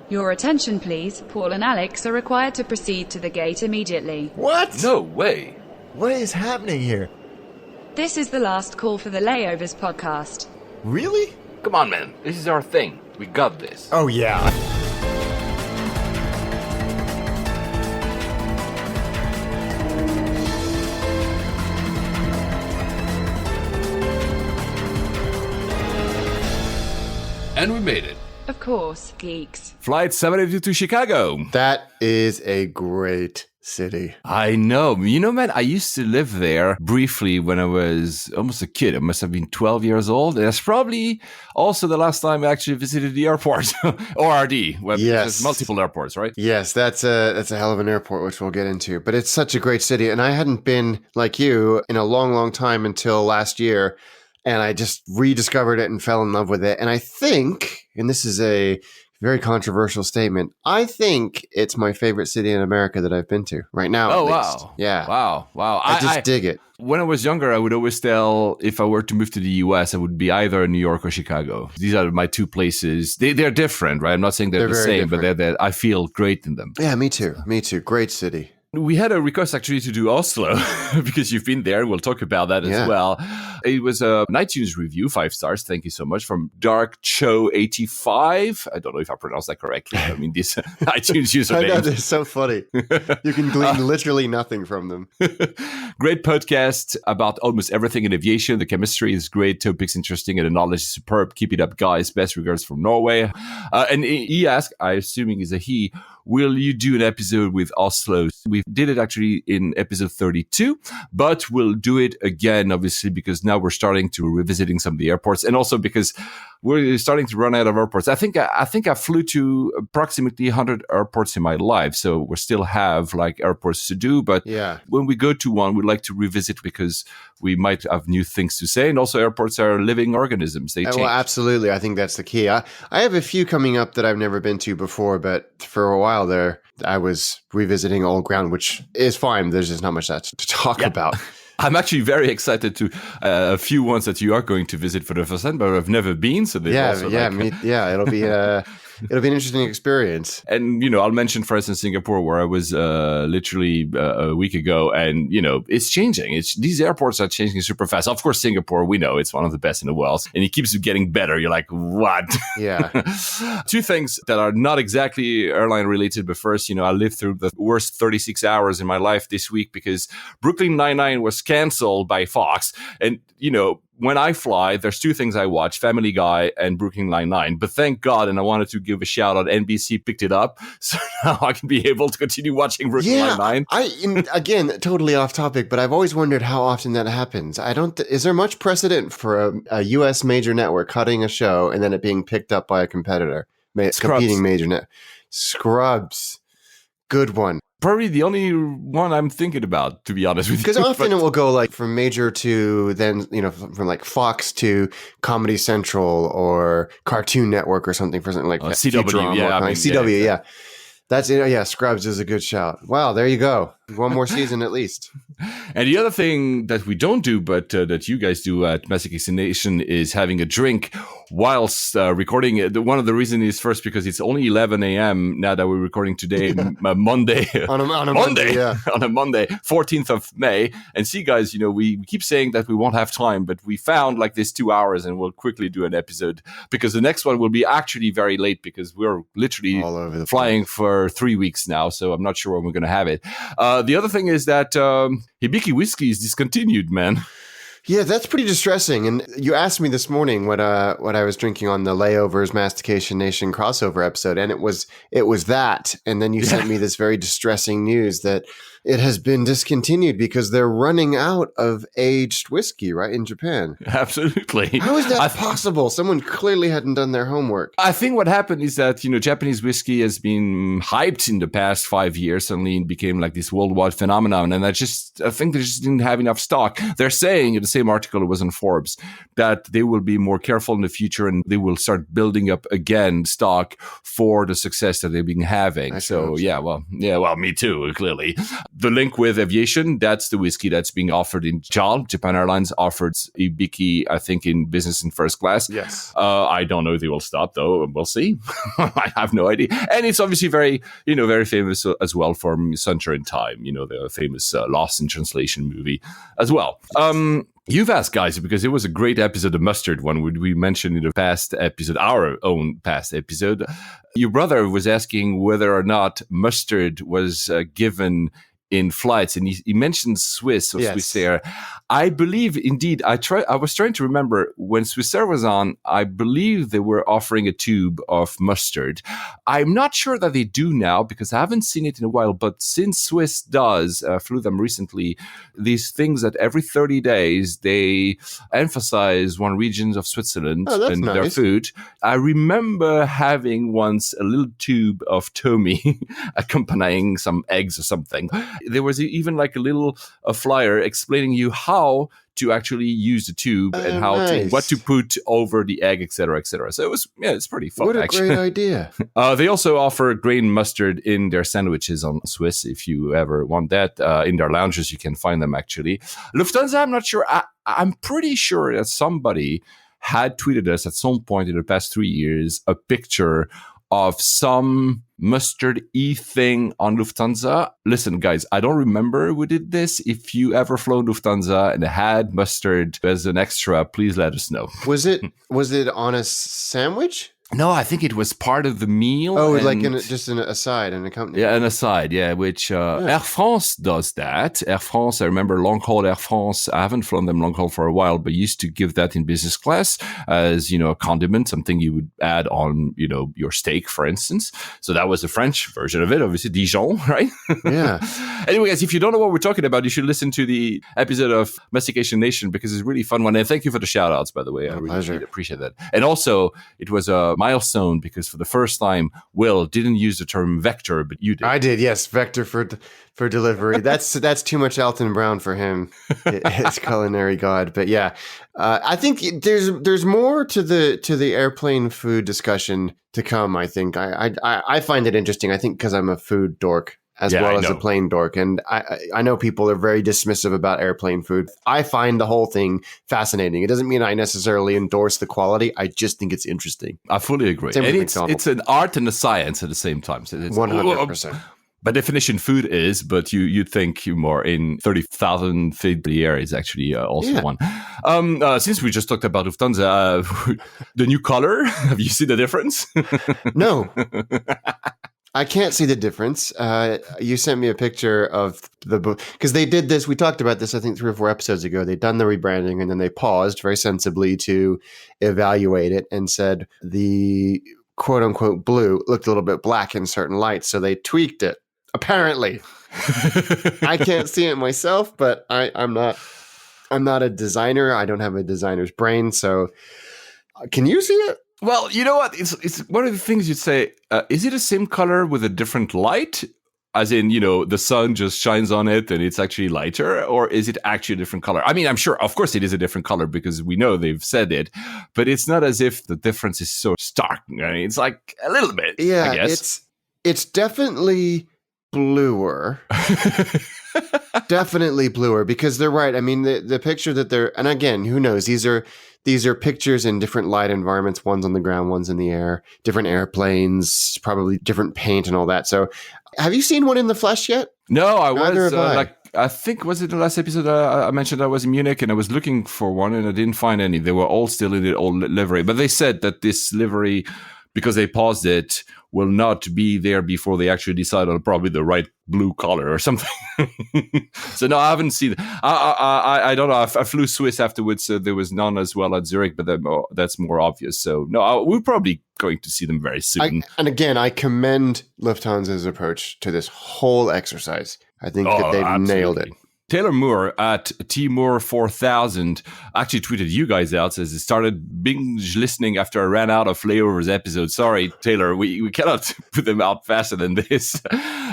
Your attention, please. Paul and Alex are required to proceed to the gate immediately. What? No way. What is happening here? This is the last call for the Layovers podcast. Really? Come on, man. This is our thing. We got this. Oh, yeah. And we made it. Of course, geeks. Flight 782 to Chicago. That is a great city. I know. You know, man, I used to live there briefly when I was almost a kid. I must have been 12 years old. And that's probably also the last time I actually visited the airport. ORD. Yes. There's multiple airports, right? Yes, that's a hell of an airport, which we'll get into. But it's such a great city. And I hadn't been, like you, in a long, long time until last year. And I just rediscovered it and fell in love with it. And I think, and this is a very controversial statement, I think it's my favorite city in America that I've been to right now. Oh, at least. Wow. Yeah. Wow. I just dig it. When I was younger, I would always tell if I were to move to the US, I would be either New York or Chicago. These are my two places. They're different, right? I'm not saying they're the same, different. but I feel great in them. Yeah, me too. Great city. We had a request actually to do Oslo because you've been there. We'll talk about that as well. It was an iTunes review, 5 stars. Thank you so much, from Dark Cho 85. I don't know if I pronounced that correctly. I mean, these iTunes usernames. I know, they're so funny. You can glean literally nothing from them. Great podcast about almost everything in aviation. The chemistry is great. Topics interesting and the knowledge is superb. Keep it up, guys. Best regards from Norway. And he asked, I assuming is a he, will you do an episode with Oslo? We did it actually in episode 32, but we'll do it again, obviously, because now we're starting to revisiting some of the airports, and also because we're starting to run out of airports. I think I flew to approximately 100 airports in my life, so we still have like airports to do. But when we go to one, we'd like to revisit because we might have new things to say, and also airports are living organisms. They change. Well, absolutely. I think that's the key. I have a few coming up that I've never been to before, but for a while there, I was revisiting old ground, which is fine. There's just not much to talk about. I'm actually very excited to a few ones that you are going to visit for the first time, but I've never been. So it'll be an interesting experience. And I'll mention, for instance, Singapore, where I was literally a week ago, and it's changing. These airports are changing super fast. Of course, Singapore, we know it's one of the best in the world, and it keeps getting better. You're like, what? Yeah. Two things that are not exactly airline related, but first, I lived through the worst 36 hours in my life this week because Brooklyn Nine-Nine was canceled by Fox, and when I fly, there's two things I watch: Family Guy and Brooklyn Nine-Nine. But thank God, and I wanted to give a shout out, NBC picked it up, so now I can be able to continue watching Brooklyn Nine-Nine. Again, totally off topic, but I've always wondered how often that happens. Is there much precedent for a U.S. major network cutting a show and then it being picked up by a competitor, competing major net? Scrubs, good one. Probably the only one I'm thinking about, to be honest with you. Because often it will go like from major to then, from like Fox to Comedy Central or Cartoon Network or something for something like that. CW, CW, yeah. That's it. Yeah, Scrubs is a good shout. Wow, there you go. One more season at least. And the other thing that we don't do, but that you guys do at Massive Nation, is having a drink whilst recording. One of the reasons is first because it's only 11 a.m. now that we're recording today, Monday. on a Monday, yeah. On a Monday, 14th of May. And see, guys, we keep saying that we won't have time, but we found like this 2 hours and we'll quickly do an episode because the next one will be actually very late because we're literally all over the flying place for 3 weeks now. So I'm not sure when we're going to have it. The other thing is that Hibiki whiskey is discontinued, man. Yeah, that's pretty distressing. And you asked me this morning what I was drinking on the Layovers Mastication Nation crossover episode, and it was that. And then you sent me this very distressing news that it has been discontinued because they're running out of aged whiskey, right, in Japan. Absolutely. How is that possible? Someone clearly hadn't done their homework. I think what happened is that, Japanese whiskey has been hyped in the past 5 years. Suddenly it became like this worldwide phenomenon. And I think they just didn't have enough stock. They're saying at the same article, it was in Forbes, that they will be more careful in the future and they will start building up again stock for the success that they've been having. So me too, clearly. The link with aviation, that's the whiskey that's being offered in JAL. Japan Airlines offered Ibiki, I think, in business and first class. Yes. I don't know if they will stop, though. We'll see. I have no idea. And it's obviously very famous as well for Sunshine in Time, the famous Lost in Translation movie as well. You've asked, guys, because it was a great episode of Mustard one, we mentioned in the past episode, our own past episode. Your brother was asking whether or not mustard was given in flights, and he mentioned Swiss or Swissair. I believe, indeed, I was trying to remember when Swissair was on, I believe they were offering a tube of mustard. I'm not sure that they do now because I haven't seen it in a while, but since Swiss does, flew them recently, these things that every 30 days they emphasize one region of Switzerland and their food. I remember having once a little tube of Tomi accompanying some eggs or something. There was even like a little flyer explaining you how to actually use the tube and what to put over the egg, etc., etc. So it's pretty fun. What a actually. great idea! They also offer grain mustard in their sandwiches on Swiss. If you ever want that, in their lounges you can find them actually. Lufthansa, I'm not sure. I'm pretty sure that somebody had tweeted us at some point in the past 3 years a picture of some mustard-y thing on Lufthansa. Listen, guys, I don't remember who did this. If you ever flown Lufthansa and had mustard as an extra, please let us know. Was it on a sandwich? No, I think it was part of the meal. Oh, like just an aside, an accompaniment. Yeah, an aside, which Air France does that. Air France, I remember long-haul Air France. I haven't flown them long-haul for a while, but used to give that in business class as, a condiment, something you would add on, your steak, for instance. So that was the French version of it, obviously, Dijon, right? Yeah. Anyway, guys, if you don't know what we're talking about, you should listen to the episode of Mastication Nation because it's a really fun one. And thank you for the shout-outs, by the way. I really appreciate that. And also, it was a milestone because for the first time, Will didn't use the term vector, but you did. I did, yes, vector for delivery. That's too much Alton Brown for him, his culinary god. But yeah, I think there's more to the airplane food discussion to come. I think I find it interesting. I think because I'm a food dork as well as a plane dork. And I know people are very dismissive about airplane food. I find the whole thing fascinating. It doesn't mean I necessarily endorse the quality. I just think it's interesting. I fully agree. And it's an art and a science at the same time. So it's 100%. By definition, food is, but you'd think more in 30,000 feet in the air is actually also one. Since we just talked about Lufthansa, the new color, have you seen the difference? No. I can't see the difference. You sent me a picture of the book because they did this. We talked about this, I think, 3 or 4 episodes ago. They'd done the rebranding and then they paused very sensibly to evaluate it and said the quote unquote blue looked a little bit black in certain lights. So they tweaked it. Apparently, I can't see it myself, but I'm not a designer. I don't have a designer's brain. So can you see it? Well, you know what? It's one of the things you'd say, is it the same color with a different light? As in, the sun just shines on it and it's actually lighter? Or is it actually a different color? I mean, I'm sure, of course, it is a different color because we know they've said it. But it's not as if the difference is so stark. I mean, it's like a little bit, I guess. It's definitely bluer. Definitely bluer because they're right. I mean, the picture that they're, and again, who knows? These are pictures in different light environments. One's on the ground, one's in the air, different airplanes, probably different paint and all that. So have you seen one in the flesh yet? No, I think, was it the last episode I mentioned I was in Munich and I was looking for one and I didn't find any. They were all still in the old livery. But they said that this livery, because they paused it, will not be there before they actually decide on probably the right blue color or something. So no, I haven't seen it. I don't know. I flew Swiss afterwards, so there was none as well at Zurich, but that's more obvious. So no, we're probably going to see them very soon. And again, I commend Lufthansa's approach to this whole exercise. I think that they've nailed it. Taylor Moore at tmoore4000 actually tweeted you guys out, says he started binge listening after I ran out of Layovers episodes. Sorry, Taylor, we cannot put them out faster than this.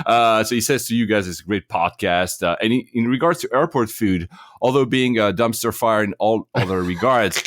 So he says to you guys, it's a great podcast. And in regards to airport food, although being a dumpster fire in all other regards,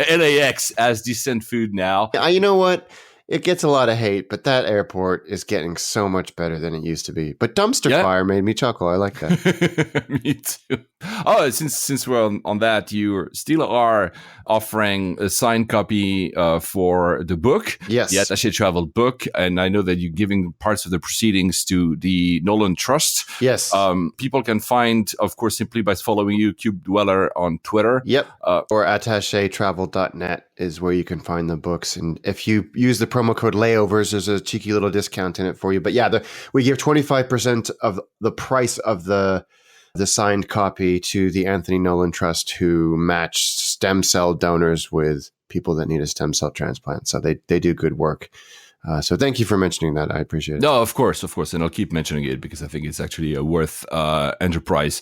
LAX has decent food now. You know what? It gets a lot of hate, but that airport is getting so much better than it used to be. But dumpster fire made me chuckle. I like that. Me too. Oh, since we're on that, you still are offering a signed copy for the book. Yes. The Attaché Travel book. And I know that you're giving parts of the proceedings to the Nolan Trust. Yes. People can find, of course, simply by following you, Cube Dweller, on Twitter. Yep. Or attachétravel.net is where you can find the books. And if you use the promo code Layovers, there's a cheeky little discount in it for you. But yeah, we give 25% of the price of the signed copy to the Anthony Nolan Trust, who match stem cell donors with people that need a stem cell transplant. So they do good work. So thank you for mentioning that. I appreciate it. No, of course. And I'll keep mentioning it because I think it's actually a worth enterprise.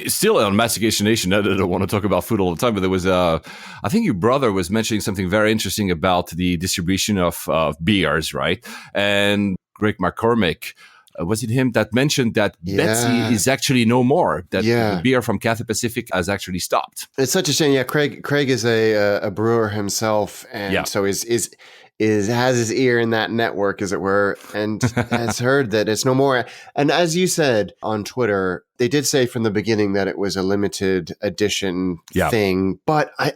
Still on Mastication Nation, I don't want to talk about food all the time, but there was I think your brother was mentioning something very interesting about the distribution of beers, right? And Greg McCormick, was it him that mentioned that Betsy is actually no more, that the beer from Cathay Pacific has actually stopped? It's such a shame. Yeah, Craig is a brewer himself, and so has his ear in that network, as it were, and has heard that it's no more. And as you said on Twitter, they did say from the beginning that it was a limited edition thing. But I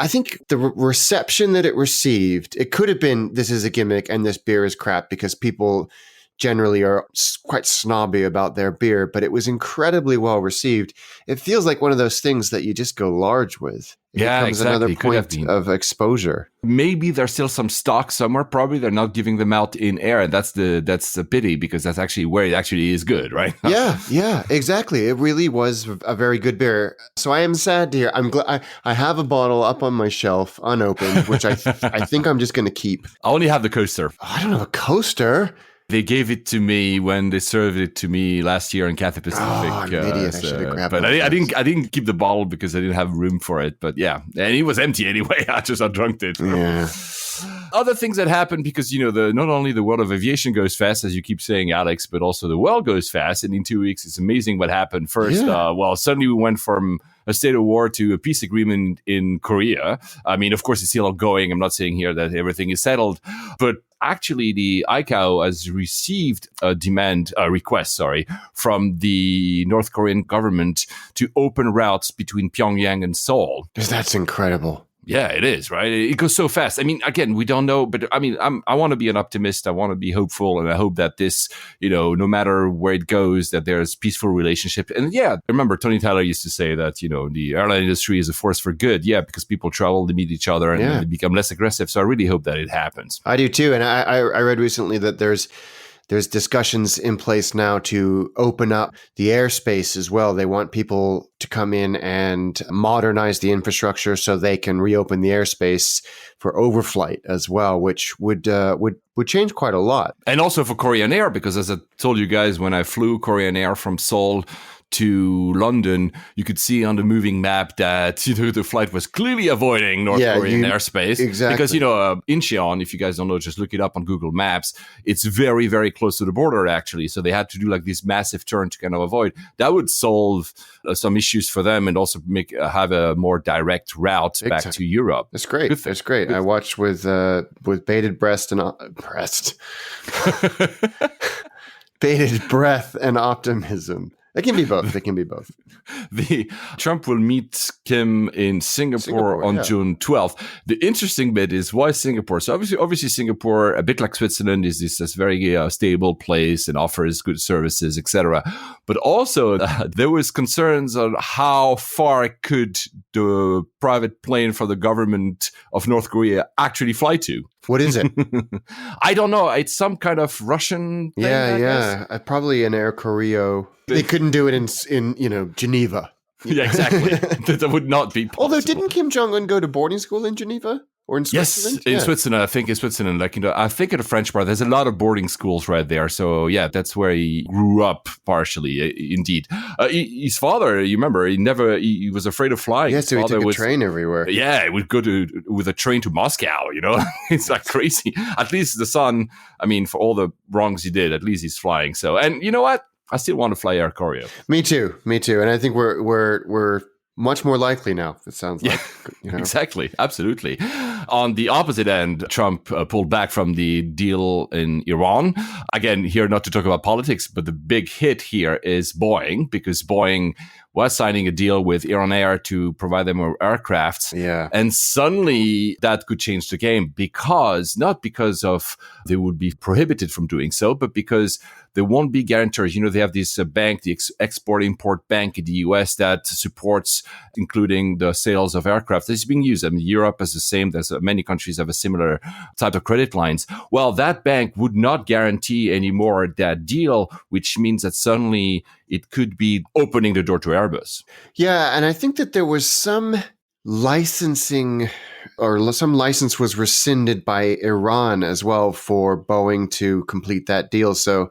think the reception that it received, it could have been, this is a gimmick and this beer is crap, because people generally are quite snobby about their beer, but it was incredibly well received. It feels like one of those things that you just go large with. It becomes another point of exposure. Maybe there's still some stock somewhere. Probably they're not giving them out in air. That's the pity, because that's actually where it actually is good, right? Yeah, exactly. It really was a very good beer. So I am sad to hear. I'm glad I have a bottle up on my shelf unopened, which I think I'm just going to keep. I only have the coaster. I don't have a coaster. They gave it to me when they served it to me last year in Cathay Pacific. Oh, I'm an idiot. I should have grabbed it. But I didn't keep the bottle because I didn't have room for it. But yeah, and it was empty anyway. I just undrunked it. Yeah. Other things that happen, because not only the world of aviation goes fast, as you keep saying, Alex, but also the world goes fast. And in 2 weeks, it's amazing what happened. First, suddenly we went from a state of war to a peace agreement in Korea. I mean, of course, it's still ongoing. I'm not saying here that everything is settled, but actually, the ICAO has received a request from the North Korean government to open routes between Pyongyang and Seoul. That's incredible. Yeah, it is, right? It goes so fast. I mean, again, we don't know, but I mean, I want to be an optimist. I want to be hopeful, and I hope that this, no matter where it goes, that there's peaceful relationship. And yeah, remember, Tony Tyler used to say that, the airline industry is a force for good. Yeah, because people travel to meet each other and they become less aggressive. So I really hope that it happens. I do too. And I read recently that there's discussions in place now to open up the airspace as well. They want people to come in and modernize the infrastructure so they can reopen the airspace for overflight as well, which would change quite a lot. And also for Korean Air, because as I told you guys, when I flew Korean Air from Seoul to London, you could see on the moving map that the flight was clearly avoiding North Korean airspace. Exactly. Because Incheon, if you guys don't know, just look it up on Google Maps. It's very, very close to the border, actually. So they had to do like this massive turn to kind of avoid. That would solve some issues for them and also have a more direct route back to Europe. That's great. That's great. I watched with bated breath bated breath and optimism. It can be both. Trump will meet Kim in Singapore on June 12th. The interesting bit is, why Singapore? So obviously Singapore, a bit like Switzerland, is this very stable place and offers good services, etc. But also there was concerns on how far could the private plane for the government of North Korea actually fly to. What is it? I don't know. It's some kind of Russian thing, I guess. Probably an Air Koryo. They couldn't do it in Geneva. Yeah, exactly. That would not be possible. Although, didn't Kim Jong-un go to boarding school in Geneva? Or in Switzerland? Yes, in Switzerland. I think in Switzerland, I think in the French part, there's a lot of boarding schools right there. So yeah, that's where he grew up partially, indeed. His father, you remember, he was afraid of flying. Yeah, so he took a train everywhere. Yeah, he would go with a train to Moscow, It's like crazy. At least the son, for all the wrongs he did, at least he's flying. So, and you know what? I still want to fly Air Korea. Me too. And I think we're much more likely now, it sounds like. Exactly. Absolutely. On the opposite end, Trump pulled back from the deal in Iran. Again, here not to talk about politics, but the big hit here is Boeing, because Boeing was signing a deal with Iran Air to provide them with aircrafts. Yeah. And suddenly that could change the game, not because of they would be prohibited from doing so, but because there won't be guarantors. They have this bank, the Export-Import Bank in the US that supports, including the sales of aircraft that's being used. Europe is the same. There's many countries have a similar type of credit lines. Well, that bank would not guarantee anymore that deal, which means that suddenly it could be opening the door to Airbus. Yeah, and I think that there was some licensing or some license was rescinded by Iran as well for Boeing to complete that deal. So,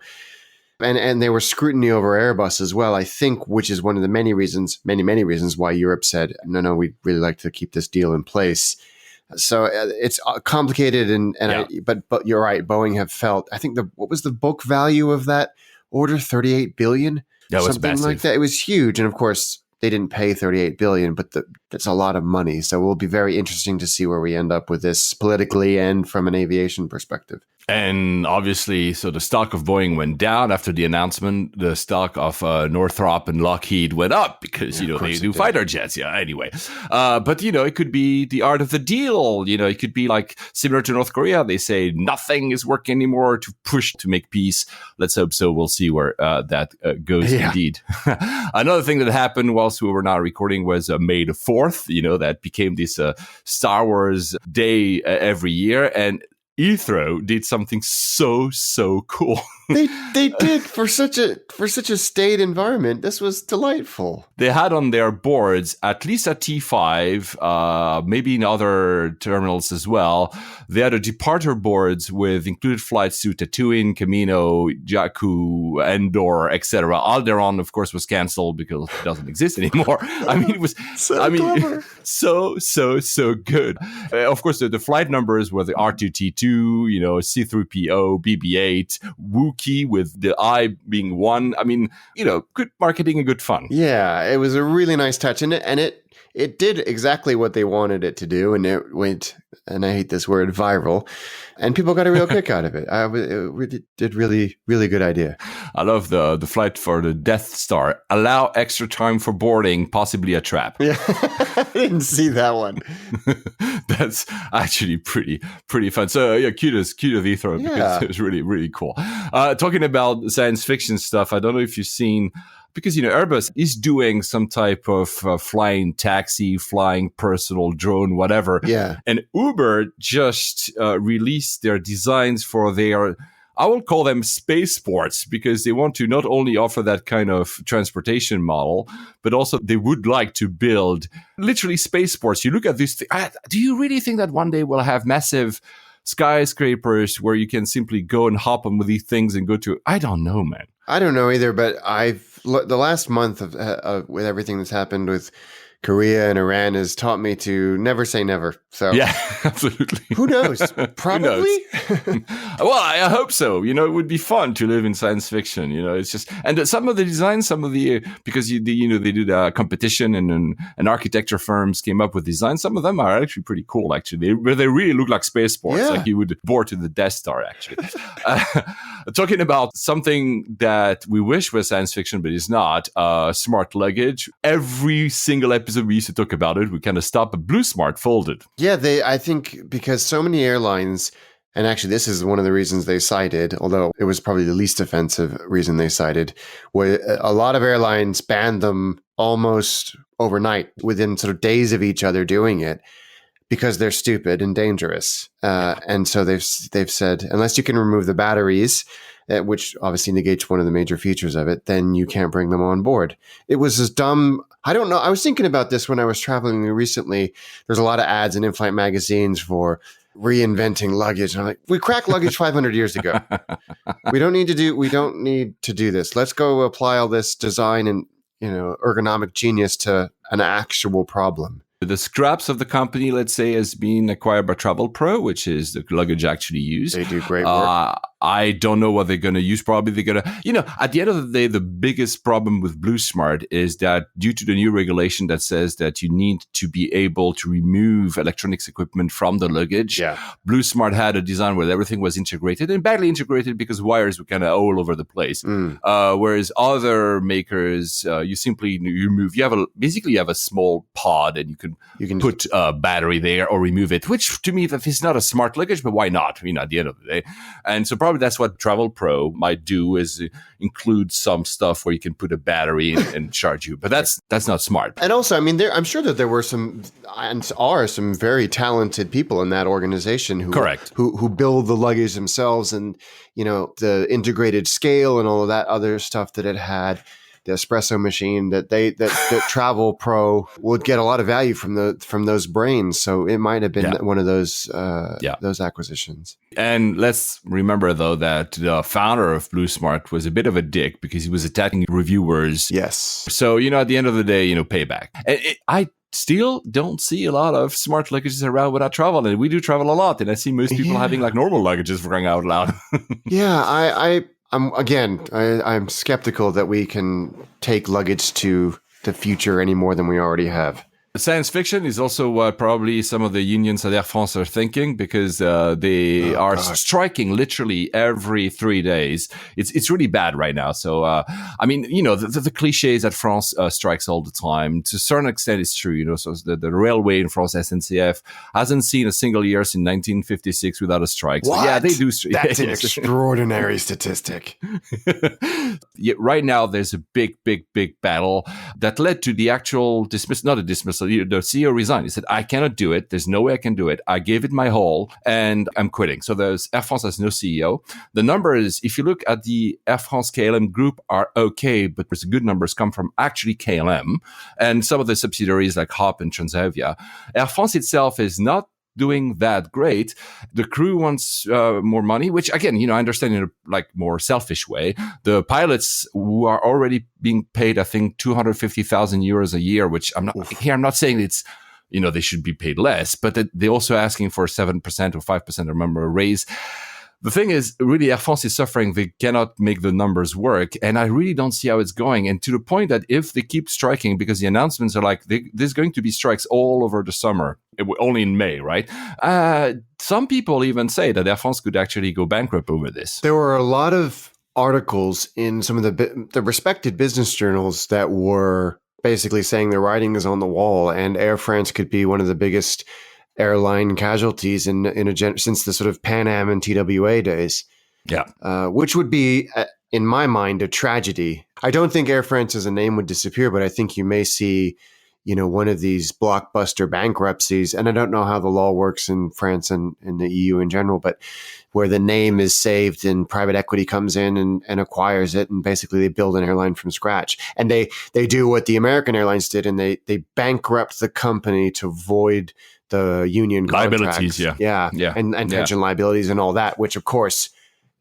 and there was scrutiny over Airbus as well, I think, which is one of the many reasons why Europe said, no, we'd really like to keep this deal in place. So it's complicated, but you're right. Boeing have felt, I think what was the book value of that order? $38 billion? That was something massive. Like that. It was huge. And of course, they didn't pay $38 billion, but that's a lot of money. So it will be very interesting to see where we end up with this politically and from an aviation perspective. And obviously, so the stock of Boeing went down after the announcement. The stock of Northrop and Lockheed went up because, they do fighter jets. Yeah, anyway. But, it could be the art of the deal. It could be like similar to North Korea. They say nothing is working anymore to push to make peace. Let's hope so. We'll see where that goes indeed. Another thing that happened whilst we were not recording was May the 4th. That became this Star Wars day every year. And Heathrow did something so cool. They did for such a staid environment. This was delightful. They had on their boards, at least at T5, maybe in other terminals as well, they had a departure boards with included flights to Tatooine, Camino, Jakku, Endor, etc. Alderaan, of course, was canceled because it doesn't exist anymore. It was clever. so good. Of course, the flight numbers were the R2-T2, C-3PO, BB-8, Wookiee with the I being 1. Good marketing and good fun. Yeah, it was a really nice touch, and it did exactly what they wanted it to do, and it went, and I hate this word, viral, and people got a real kick out of it. It did really, really good idea. I love the flight for the Death Star. Allow extra time for boarding, possibly a trap. Yeah, I didn't see that one. That's actually pretty fun. So yeah, kudos Heathrow because it was really, really cool. Talking about science fiction stuff, I don't know if you've seen, because, Airbus is doing some type of flying taxi, flying personal drone, whatever. Yeah. And Uber just released their designs for their, I will call them spaceports, because they want to not only offer that kind of transportation model, but also they would like to build literally spaceports. You look at this, do you really think that one day we'll have massive skyscrapers where you can simply go and hop on with these things and go to, I don't know, man. I don't know either, but the last month of with everything that's happened with Korea and Iran has taught me to never say never. So yeah, absolutely. Who knows? Probably. Who knows? Well, I hope so. It would be fun to live in science fiction. It's just, and some of the designs, because they did a competition and architecture firms came up with designs. Some of them are actually pretty cool. Actually, they really look like spaceports. Yeah. Like you would board to the Death Star. Actually, talking about something that we wish was science fiction, but is not. Smart luggage. Every single episode we used to talk about it, we kind of stopped, but Blue Smart folded. Yeah, I think because so many airlines, and actually this is one of the reasons they cited, although it was probably the least offensive reason they cited, where a lot of airlines banned them almost overnight, within sort of days of each other doing it, because they're stupid and dangerous. And so they've said, unless you can remove the batteries, which obviously negates one of the major features of it, then you can't bring them on board. It was as dumb I don't know. I was thinking about this when I was traveling recently. There's a lot of ads in in-flight magazines for reinventing luggage. And I'm like, we cracked luggage 500 years ago. We don't need to do this. Let's go apply all this design and, ergonomic genius to an actual problem. The scraps of the company, let's say, has been acquired by Travel Pro, which is the luggage actually used. They do great work. I don't know what they're going to use. Probably they're going to, at the end of the day, the biggest problem with Blue Smart is that due to the new regulation that says that you need to be able to remove electronics equipment from the luggage, Blue Smart had a design where everything was integrated and badly integrated because wires were kind of all over the place. Whereas other makers, you simply remove, you have a small pod and you can put a battery there or remove it, which to me, that is not a smart luggage, but why not? At the end of the day. And so probably that's what Travel Pro might do, is include some stuff where you can put a battery and charge you. But that's not smart. And also, I'm sure that there were some very talented people in that organization who build the luggage themselves, and the integrated scale and all of that other stuff that it had. The espresso machine that Travel Pro would get a lot of value from those brains. So it might have been one of those acquisitions. And let's remember though that the founder of Blue Smart was a bit of a dick because he was attacking reviewers. Yes. So at the end of the day, payback. I still don't see a lot of smart luggages around without travel, and we do travel a lot, and I see most people having like normal luggages, for crying out loud. I'm skeptical that we can take luggage to the future any more than we already have. Science fiction is also what probably some of the unions at Air France are thinking, because they are striking literally every 3 days. It's really bad right now. So, the cliches that France strikes all the time, to a certain extent, it's true. So the railway in France, SNCF, hasn't seen a single year since 1956 without a strike. What? So, yeah, they do. That's an extraordinary statistic. Right now, there's a big battle that led to the actual dismissal, not a dismissal. The CEO resigned. He said, I cannot do it. There's no way I can do it. I gave it my whole and I'm quitting. So Air France has no CEO. The numbers, if you look at the Air France KLM group, are okay, but the good numbers come from actually KLM and some of the subsidiaries like HOP and Transavia. Air France itself is not doing that great. The crew wants more money, which again, I understand in a more selfish way. The pilots who are already being paid, I think, 250,000 euros a year, which I'm not saying it's, they should be paid less, but that they're also asking for 7% or 5%, I remember, a raise. The thing is, really, Air France is suffering. They cannot make the numbers work. And I really don't see how it's going. And to the point that if they keep striking, because the announcements are like, there's going to be strikes all over the summer, only in May, right? Some people even say that Air France could actually go bankrupt over this. There were a lot of articles in some of the respected business journals that were basically saying the writing is on the wall and Air France could be one of the biggest airline casualties since the sort of Pan Am and TWA days. Which would be, in my mind, a tragedy. I don't think Air France as a name would disappear, but I think you may see, one of these blockbuster bankruptcies. And I don't know how the law works in France and in the EU in general, but where the name is saved and private equity comes in and acquires it. And basically they build an airline from scratch. And they do what the American airlines did, and they bankrupt the company to void the union liabilities, contracts. And pension liabilities and all that, which of course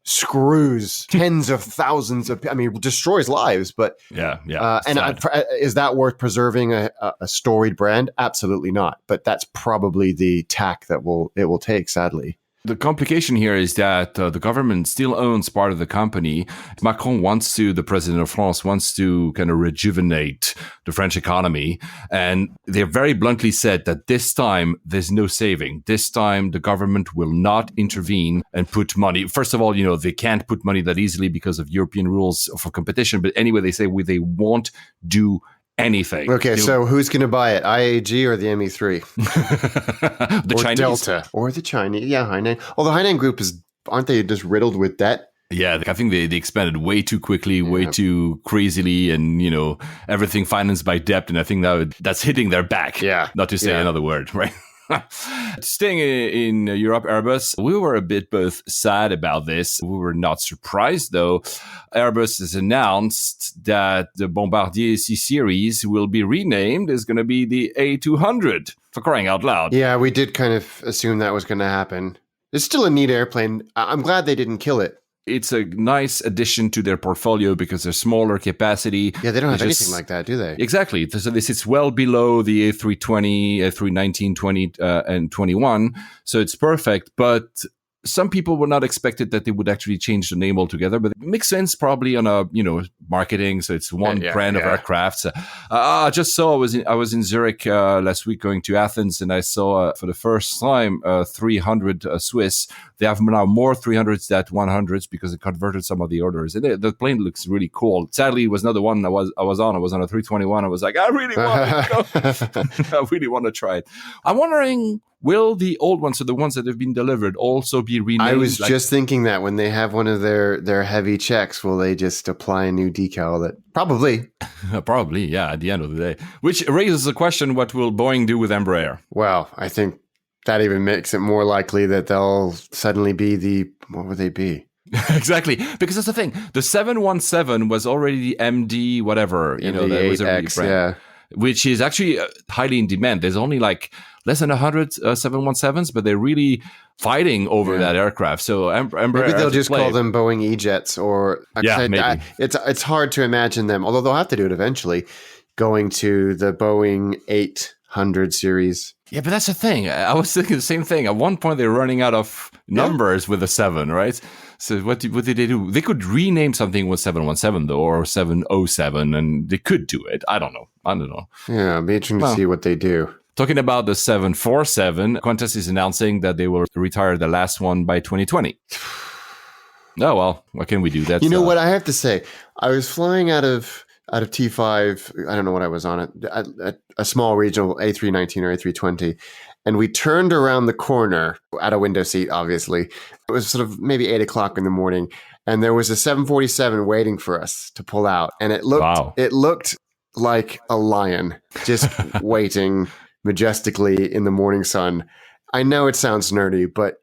screws tens of thousands of, destroys lives. But is that worth preserving a storied brand? Absolutely not. But that's probably the tack that it will take, sadly. The complication here is that the government still owns part of the company. Macron the president of France, wants to kind of rejuvenate the French economy. And they very bluntly said that this time there's no saving. This time the government will not intervene and put money. First of all, they can't put money that easily because of European rules for competition. But anyway, they say they won't do anything. Okay, so who's going to buy it? IAG or the ME3? The or Chinese? Delta. Or the Chinese. Yeah, Hainan. Well, the Hainan group aren't they just riddled with debt? Yeah, I think they expanded way too quickly, way too crazily, and, everything financed by debt. And I think that's hitting their back. Yeah. Not to say another word, right? Staying in Europe, Airbus, we were a bit both sad about this. We were not surprised, though. Airbus has announced that the Bombardier C series will be renamed. It's going to be the A200, for crying out loud. Yeah, we did kind of assume that was going to happen. It's still a neat airplane. I'm glad they didn't kill it. It's a nice addition to their portfolio because they're smaller capacity. Yeah, they don't have anything like that, do they? Exactly. So this is well below the A320, A319, 20, and 21. So it's perfect. But some people were not expected that they would actually change the name altogether, but it makes sense probably on a, marketing. So it's one brand of aircraft. So, I just saw, I was in Zurich last week going to Athens, and I saw for the first time 300 Swiss. They have now more 300s than 100s because they converted some of the orders. And the plane looks really cool. Sadly, it was not the one I was on. I was on a 321. I was like, I really want to go. I really want to try it. I'm wondering, will the old ones, so the ones that have been delivered, also be renamed? I was just thinking that when they have one of their heavy checks, will they just apply a new decal? That probably. Probably, yeah, at the end of the day. Which raises the question, what will Boeing do with Embraer? Well, I think that even makes it more likely that they'll suddenly be what would they be? Exactly, because that's the thing. The 717 was already the MD whatever, The that was a 8X, rebrand, yeah. which is actually highly in demand. There's only like less than 100 717s, but they're really fighting over that aircraft. So Embraer, maybe they'll just call them Boeing E-Jets, or maybe. It's hard to imagine them, although they'll have to do it eventually, going to the Boeing 800 series. Yeah, but that's the thing. I was thinking the same thing. At one point, they were running out of numbers with the 7, right? So what did they do? They could rename something with 717, though, or 707, and they could do it. I don't know. Yeah, it'll be interesting to see what they do. Talking about the 747, Qantas is announcing that they will retire the last one by 2020. Oh, well, what can we do? That's, what I have to say? I was flying out of T5, I don't know what I was on, a small regional A319 or A320, and we turned around the corner at a window seat, obviously. It was sort of maybe 8 o'clock in the morning, and there was a 747 waiting for us to pull out, and it looked like a lion just waiting majestically in the morning sun. I know it sounds nerdy, but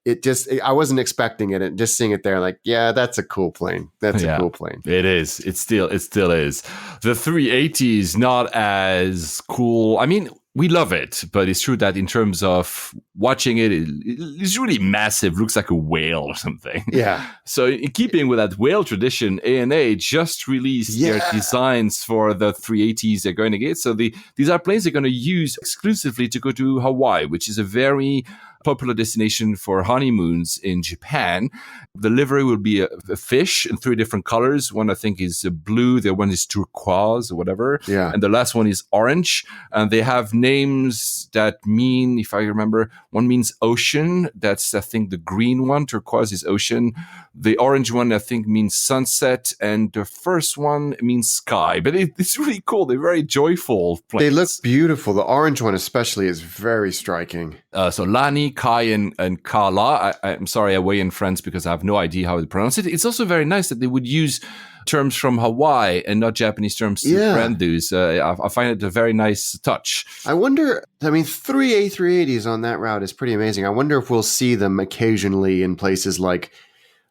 I wasn't expecting it. And just seeing it there, like, yeah, that's a cool plane. That's a cool plane. It is. It still is. The 380 is not as cool. I mean, we love it, but it's true that in terms of watching it, it's really massive. Looks like a whale or something. Yeah. So in keeping with that whale tradition, ANA just released their designs for the 380s they're going to get. So these are planes they're going to use exclusively to go to Hawaii, which is a very popular destination for honeymoons in Japan. The livery will be a fish in 3 different colors. One, I think, is blue. The one is turquoise or whatever. Yeah. And the last one is orange. And they have names that mean, if I remember, one means ocean. That's, I think, the green one. Turquoise is ocean. The orange one, I think, means sunset. And the first one means sky. But it's really cool. They're very joyful planes. They look beautiful. The orange one especially is very striking. So Lani, Kai, and Kala. I'm sorry, I weigh in French because I have no idea how to pronounce it. It's also very nice that they would use terms from Hawaii and not Japanese terms to brand those. I find it a very nice touch. I wonder, 3 A380s on that route is pretty amazing. I wonder if we'll see them occasionally in places like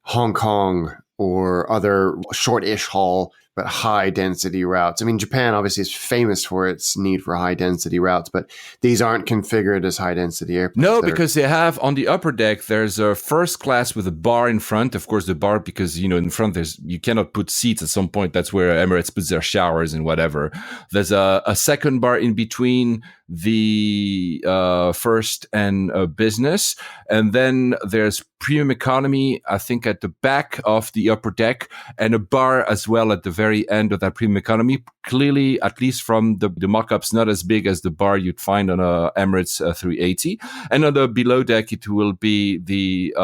Hong Kong or other short-ish haul but high density routes. I mean, Japan obviously is famous for its need for high density routes, but these aren't configured as high density airplanes. No, because they have on the upper deck, there's a first class with a bar in front. Of course, the bar, because, in front, you cannot put seats at some point. That's where Emirates puts their showers and whatever. There's a second bar in between the first and business. And then there's premium economy, I think, at the back of the upper deck, and a bar as well at the very end of that premium economy. Clearly, at least from the mock-ups, not as big as the bar you'd find on a Emirates 380. And on the below deck, it will be the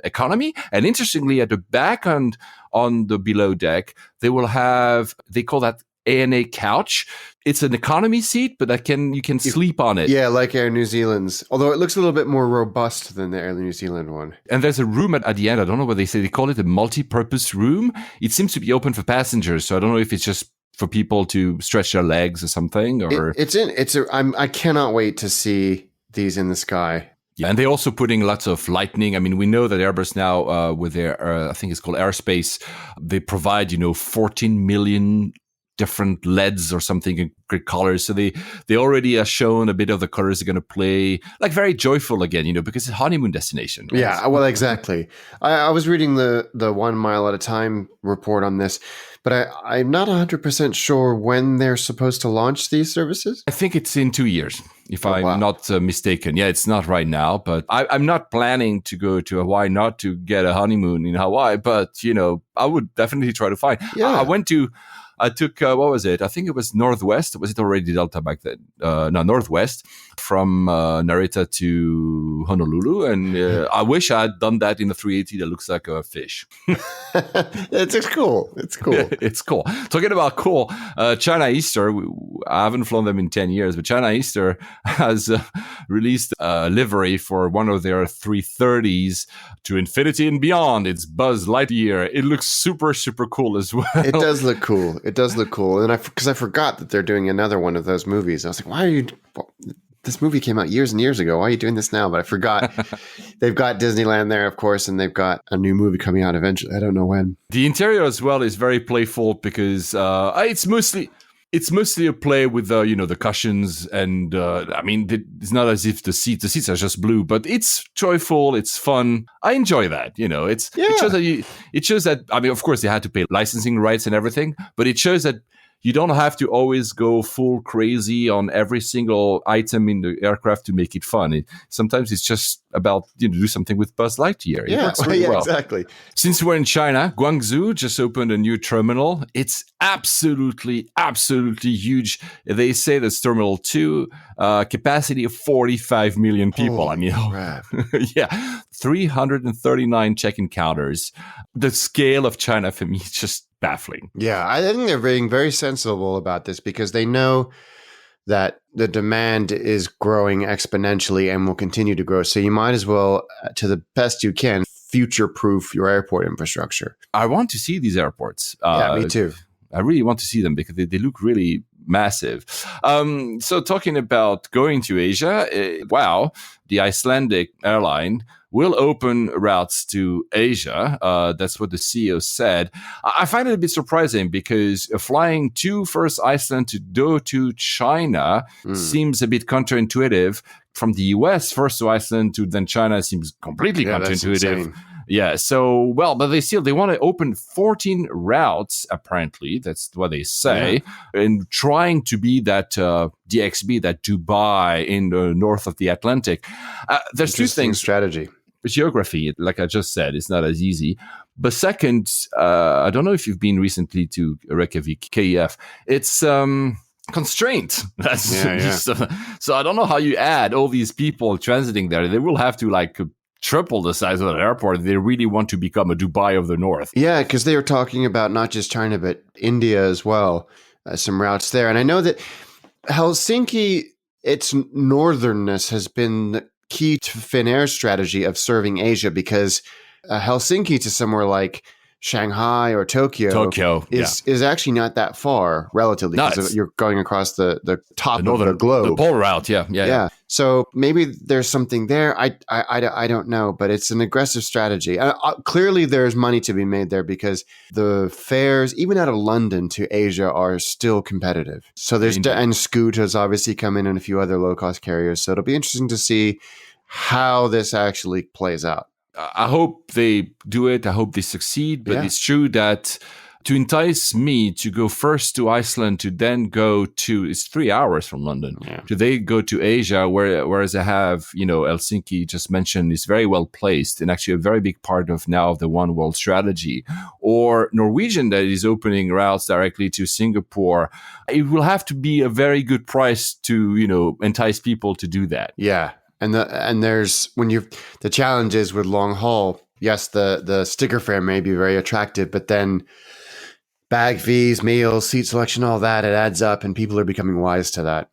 economy. And interestingly, at the back and on the below deck, they will have, they call that ANA couch. It's an economy seat, but you can sleep on it. Yeah, like Air New Zealand's. Although it looks a little bit more robust than the Air New Zealand one. And there's a room at the end. I don't know what they say. They call it a multi-purpose room. It seems to be open for passengers. So I don't know if it's just for people to stretch their legs or something. Or I cannot wait to see these in the sky. Yeah, and they're also putting lots of lightning. I mean, we know that Airbus now, with their, I think it's called Airspace, they provide, 14 million different LEDs or something in great colors. So they already have shown a bit of the colors they're going to play, like very joyful again, because it's a honeymoon destination. Right? Yeah, well, exactly. I was reading the 1 mile at a time report on this, but I'm not 100% sure when they're supposed to launch these services. I think it's in 2 years, if I'm not mistaken. Yeah, it's not right now, but I'm not planning to go to Hawaii, not to get a honeymoon in Hawaii, but, I would definitely try to find. Yeah. I took, what was it? I think it was Northwest. Was it already Delta back then? No, Northwest from Narita to Honolulu. And I wish I had done that in the 380 that looks like a fish. It's cool. It's cool. It's cool. Talking about cool, China Eastern, I haven't flown them in 10 years, but China Eastern has released a livery for one of their 330s to infinity and beyond. It's Buzz Lightyear. It looks super, super cool as well. It does look cool. It does look cool. And because I forgot that they're doing another one of those movies. I was like, why are you... This movie came out years and years ago. Why are you doing this now? But I forgot. They've got Disneyland there, of course, and they've got a new movie coming out eventually. I don't know when. The interior as well is very playful because it's mostly a play with the cushions, and it's not as if the seats are just blue, but it's joyful, it's fun. I enjoy that. It shows that of course they had to pay licensing rights and everything, but it shows that you don't have to always go full crazy on every single item in the aircraft to make it fun. Sometimes it's just about do something with Buzz Lightyear. Yeah, well. Exactly. Since we're in China, Guangzhou just opened a new terminal. It's absolutely, absolutely huge. They say that's Terminal 2, capacity of 45 million people. Holy crap. Yeah, 339 check-in counters. The scale of China for me is just baffling. Yeah, I think they're being very sensible about this because they know that the demand is growing exponentially and will continue to grow. So you might as well, to the best you can, future-proof your airport infrastructure. I want to see these airports. Yeah, me too. I really want to see them because they look really massive. So talking about going to Asia, the Icelandic airline will open routes to Asia. That's what the CEO said. I find it a bit surprising because flying to first Iceland to go to China seems a bit counterintuitive. From the US first to Iceland to then China seems completely counterintuitive. Yeah, so, but they want to open 14 routes, apparently. That's what they say. Yeah. And trying to be that DXB, that Dubai in the north of the Atlantic. There's two things. Strategy. Geography, like I just said, is not as easy. But second, I don't know if you've been recently to Reykjavik, KEF. It's constraint. So I don't know how you add all these people transiting there. They will have to triple the size of the airport. They really want to become a Dubai of the North. Yeah, because they were talking about not just China, but India as well, some routes there. And I know that Helsinki, its northernness has been the key to Finnair's strategy of serving Asia because Helsinki to somewhere like Shanghai or Tokyo is actually not that far relatively because you're going across the top of the globe. The pole route, yeah. So maybe there's something there. I don't know, but it's an aggressive strategy. Clearly, there's money to be made there because the fares, even out of London to Asia, are still competitive. So and Scoot has obviously come in and a few other low-cost carriers. So it'll be interesting to see how this actually plays out. I hope they do it. I hope they succeed. But it's true that to entice me to go first to Iceland, to then go to, it's 3 hours from London, to they go to Asia, whereas I have, Helsinki just mentioned is very well placed and actually a very big part of now the One World strategy. Or Norwegian that is opening routes directly to Singapore. It will have to be a very good price to, entice people to do that. Yeah. And there's the challenge is with long haul. Yes, the sticker fare may be very attractive, but then bag fees, meals, seat selection, all that, it adds up, and people are becoming wise to that.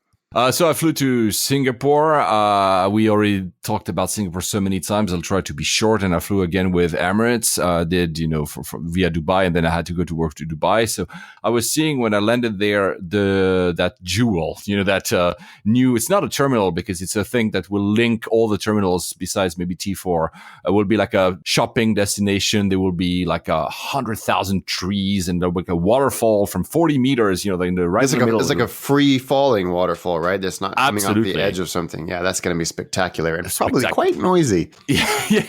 So I flew to Singapore. We already talked about Singapore so many times. I'll try to be short, and I flew again with Emirates. Did via Dubai, and then I had to go to work to Dubai. So I was seeing when I landed there that jewel, that new. It's not a terminal because it's a thing that will link all the terminals besides maybe T4. It will be like a shopping destination. There will be like 100,000 trees, and there'll be a waterfall from 40 meters. In the right. It's like a free falling waterfall, right? That's not coming off Absolutely. the edge of something. Yeah, that's going to be spectacular and probably Spectacular. quite noisy. Yeah,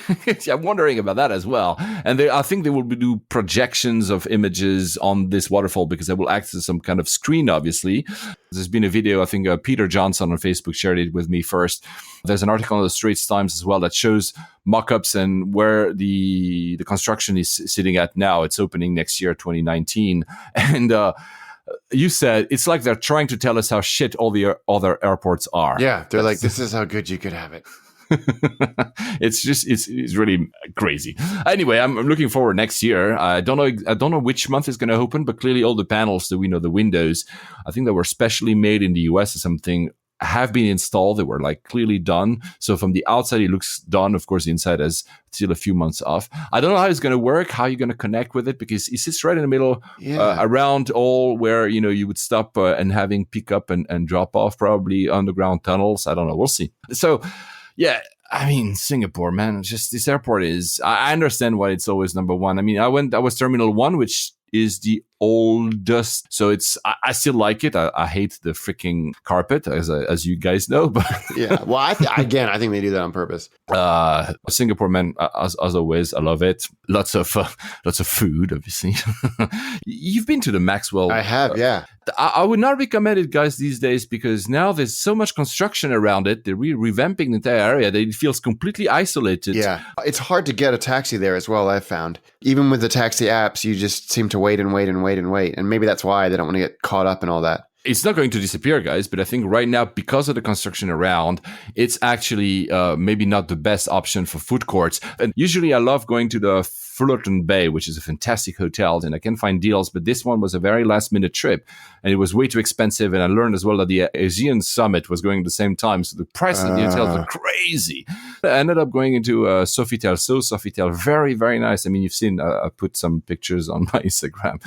I'm wondering about that as well. And I think they will do projections of images on this waterfall because they will act as some kind of screen, obviously. There's been a video, I think Peter Johnson on Facebook shared it with me first. There's an article on the Straits Times as well that shows mock-ups and where the construction is sitting at now. It's opening next year, 2019. And you said it's like they're trying to tell us how shit all the other airports are. Yeah, they're like, this is how good you could have it. It's really crazy. Anyway, I'm looking forward next year. I don't know which month it's going to open, but clearly all the panels that we know, the windows, I think that were specially made in the US or something, have been installed. They were like clearly done. So from the outside, it looks done. Of course, the inside is still a few months off. I don't know how it's going to work, how you're going to connect with it, because it sits right in the middle, around all where, you would stop and having pick up and drop off, probably underground tunnels. I don't know. We'll see. So, yeah. I mean, Singapore, man, just this airport is, I understand why it's always number one. I mean, I was Terminal 1, which is the oldest. So I still like it. I hate the freaking carpet, as you guys know. But yeah, well, I think they do that on purpose. Singapore, man, as always, I love it. Lots of food, obviously. You've been to the Maxwell. I have, yeah. I would not recommend it, guys, these days, because now there's so much construction around it. They're revamping the entire area that it feels completely isolated. Yeah, it's hard to get a taxi there as well, I've found. Even with the taxi apps, you just seem to wait and wait and wait and wait. And maybe that's why they don't want to get caught up in all that. It's not going to disappear, guys, but I think right now, because of the construction around, it's actually maybe not the best option for food courts. And usually I love going to the Fullerton Bay, which is a fantastic hotel, and I can find deals, but this one was a very last minute trip and it was way too expensive. And I learned as well that the Asian Summit was going at the same time. So the price of the hotels are crazy. I ended up going into Sofitel. So Sofitel, very, very nice. I mean, you've seen, I put some pictures on my Instagram.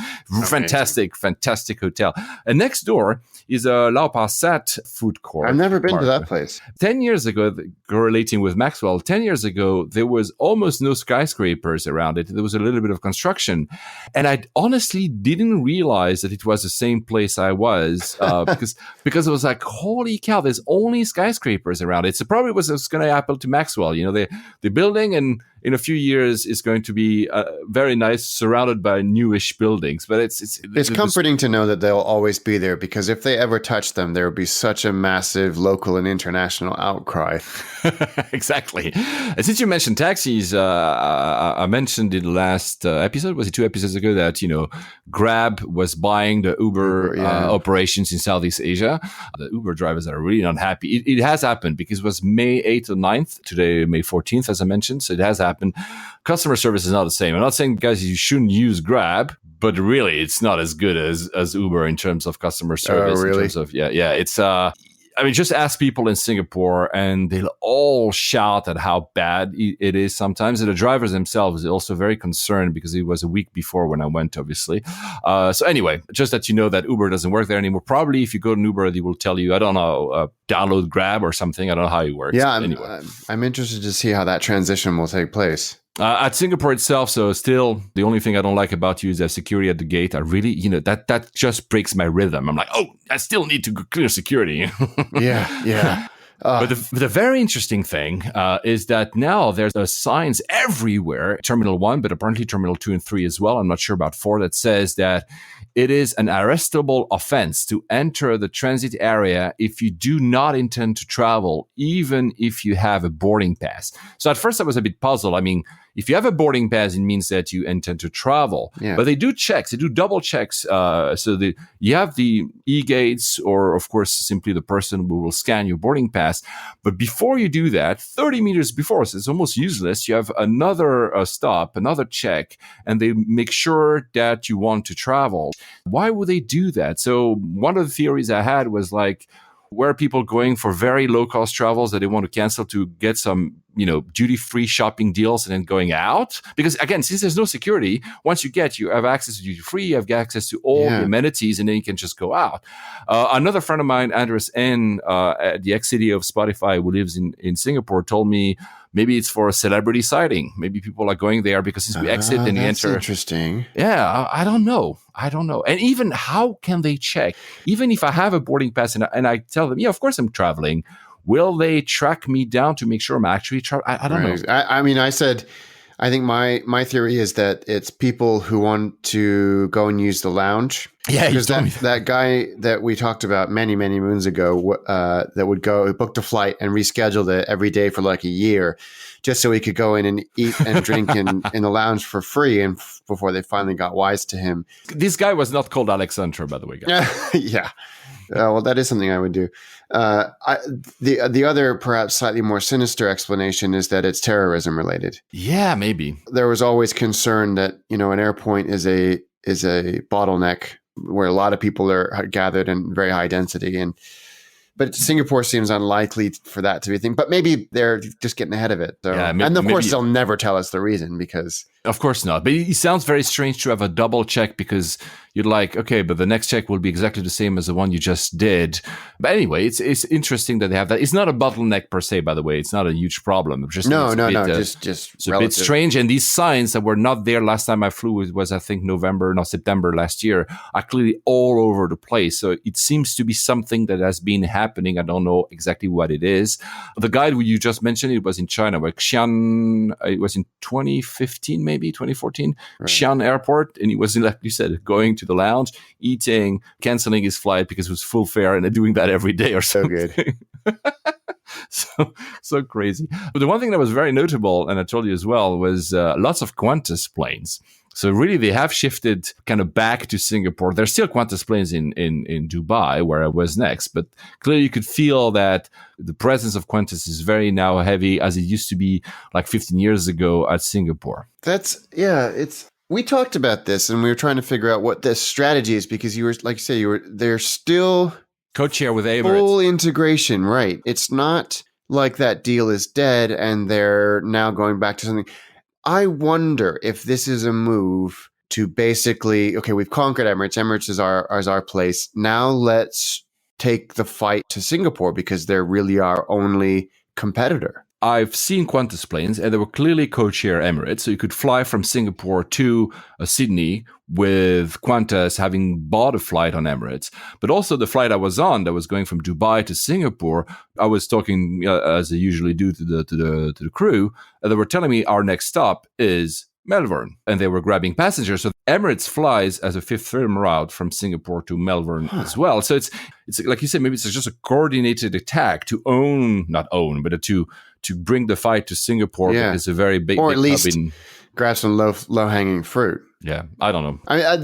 Fantastic hotel. And next door is a Lau Pa Sat food court. I've never been to that place. 10 years ago, correlating with Maxwell, 10 years ago, there was almost no skyscrapers around it. There was a little bit of construction. And I honestly didn't realize that it was the same place I was because it was like, holy cow, there's only skyscrapers around it. So probably was going to happen to Maxwell. The building, and in a few years is going to be very nice, surrounded by newish buildings. But it's comforting to know that they'll always be there, because if they ever touch them, there would be such a massive local and international outcry. Exactly. And since you mentioned taxis, I mentioned in the last episode, was it 2 episodes ago, that Grab was buying the Uber operations in Southeast Asia. The Uber drivers are really not happy. It has happened because it was May 8th or 9th, today May 14th, as I mentioned. So it has happened. Customer service is not the same. I'm not saying, guys, you shouldn't use Grab, but really it's not as good as Uber in terms of customer service. Really? In terms of, it's I mean, just ask people in Singapore and they'll all shout at how bad it is sometimes. And the drivers themselves are also very concerned because it was a week before when I went, obviously. So anyway, just that you know that Uber doesn't work there anymore. Probably if you go to Uber, they will tell you, I don't know, download Grab or something. I don't know how it works. Yeah, anyway. I'm interested to see how that transition will take place. At Singapore itself, so still, the only thing I don't like about you is that security at the gate. I really, that just breaks my rhythm. I'm like, oh, I still need to clear security. Yeah. But the very interesting thing is that now there's signs everywhere, Terminal 1, but apparently Terminal 2 and 3 as well. I'm not sure about 4, that says that it is an arrestable offense to enter the transit area if you do not intend to travel, even if you have a boarding pass. So at first I was a bit puzzled. I mean, if you have a boarding pass, it means that you intend to travel. Yeah. But they do checks. They do double checks. So you have the e-gates, or, of course, simply the person who will scan your boarding pass. But before you do that, 30 meters before, so it's almost useless, you have another stop, another check, and they make sure that you want to travel. Why would they do that? So one of the theories I had was like, Where are people going for very low-cost travels that they want to cancel to get some, duty-free shopping deals and then going out? Because again, since there's no security, once you have access to duty-free, you have access to all the amenities, and then you can just go out. Another friend of mine, Andres N, at the ex-city of Spotify, who lives in Singapore, told me maybe it's for a celebrity sighting. Maybe people are going there because since we exit and we enter. That's interesting. Yeah, I don't know. And even how can they check? Even if I have a boarding pass and I tell them, yeah, of course I'm traveling, will they track me down to make sure I'm actually traveling? I don't know. I think my theory is that it's people who want to go and use the lounge. Yeah, because that guy that we talked about many, many moons ago that would go, booked a flight and rescheduled it every day for like a year just so he could go in and eat and drink in the lounge for free and before they finally got wise to him. This guy was not called Alexandra, by the way, guys. Yeah. Well, that is something I would do. The other, perhaps slightly more sinister explanation is that it's terrorism related. Yeah, maybe. There was always concern that an airport is a bottleneck where a lot of people are gathered in very high density, but Singapore seems unlikely for that to be a thing. But maybe they're just getting ahead of it. So. Yeah, and of course, they'll never tell us the reason because. Of course not. But it sounds very strange to have a double check because you're like, okay, but the next check will be exactly the same as the one you just did. But anyway, it's interesting that they have that. It's not a bottleneck per se, by the way. It's not a huge problem. Just it's a bit strange. And these signs that were not there last time I flew was I think September last year, are clearly all over the place. So it seems to be something that has been happening. I don't know exactly what it is. The guide you just mentioned, it was in China, where Xi'an, it was in 2015, maybe 2014, right. Xi'an Airport. And he was, like you said, going to the lounge, eating, canceling his flight because it was full fare, and doing that every day or something. So good. so crazy. But the one thing that was very notable, and I told you as well, was lots of Qantas planes. So really, they have shifted kind of back to Singapore. There's still Qantas planes in Dubai, where I was next. But clearly, you could feel that the presence of Qantas is very now heavy, as it used to be like 15 years ago at Singapore. We talked about this, and we were trying to figure out what the strategy is, because you were, like you say, they're still co-chair with Emirates. Full integration, right? It's not like that deal is dead and they're now going back to something. I wonder if this is a move to basically, okay, we've conquered Emirates. Emirates is our place. Now let's take the fight to Singapore because they're really our only competitor. I've seen Qantas planes, and they were clearly co-chair Emirates. So you could fly from Singapore to Sydney with Qantas having bought a flight on Emirates. But also the flight I was on that was going from Dubai to Singapore, I was talking, as I usually do, to the crew. And they were telling me our next stop is Melbourne, and they were grabbing passengers. So Emirates flies as a fifth freedom route from Singapore to Melbourne as well. So it's like you said, maybe it's just a coordinated attack to to bring the fight to Singapore. Yeah. Because it's a very big, or at least grab some low hanging fruit. Yeah, I don't know. I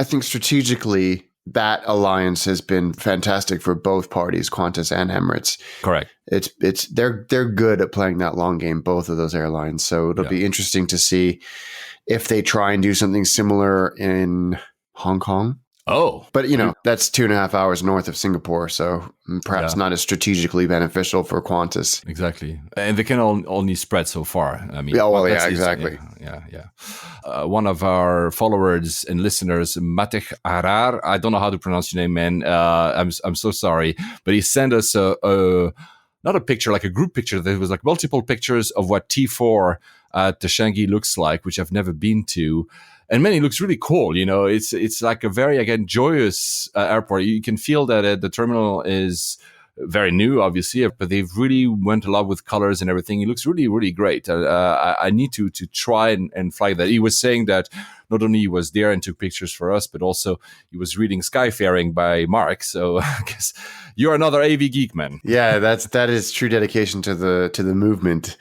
think strategically that alliance has been fantastic for both parties, Qantas and Emirates. Correct. They're good at playing that long game, both of those airlines. So it'll be interesting to see if they try and do something similar in Hong Kong. Oh. But, that's 2.5 hours north of Singapore, so perhaps not as strategically beneficial for Qantas. Exactly. And they can only spread so far. I mean, exactly. Yeah. One of our followers and listeners, Matech Arar, I don't know how to pronounce your name, man. I'm so sorry. But he sent us not a picture, like a group picture. There was like multiple pictures of what T4 at the Changi looks like, which I've never been to. And man, it looks really cool. It's like a very, again, joyous airport. You can feel that the terminal is very new, obviously, but they've really went a lot with colors and everything. It looks really, really great. I need to try and fly that. He was saying that not only he was there and took pictures for us, but also he was reading Skyfaring by Mark. So I guess you're another AV geek, man. Yeah, that is true dedication to the movement.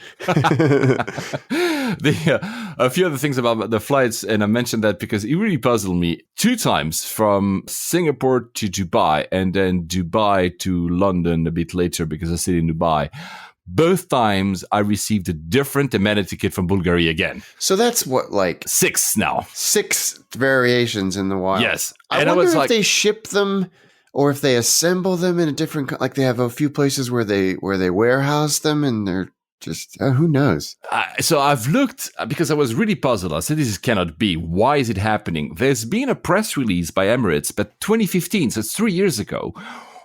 A few other things about the flights, and I mentioned that because it really puzzled me 2 times from Singapore to Dubai and then Dubai to London a bit later because I stayed in Dubai. Both times I received a different amenity kit from Bulgaria again. So that's what, like 6 now. 6 variations in the wild. Yes. I wonder if they ship them or if they assemble them in a different, like they have a few places where they warehouse them, and they're just who knows. So I've looked because I was really puzzled. I said, this cannot be. Why is it happening? There's been a press release by Emirates, but 2015, so it's 3 years ago,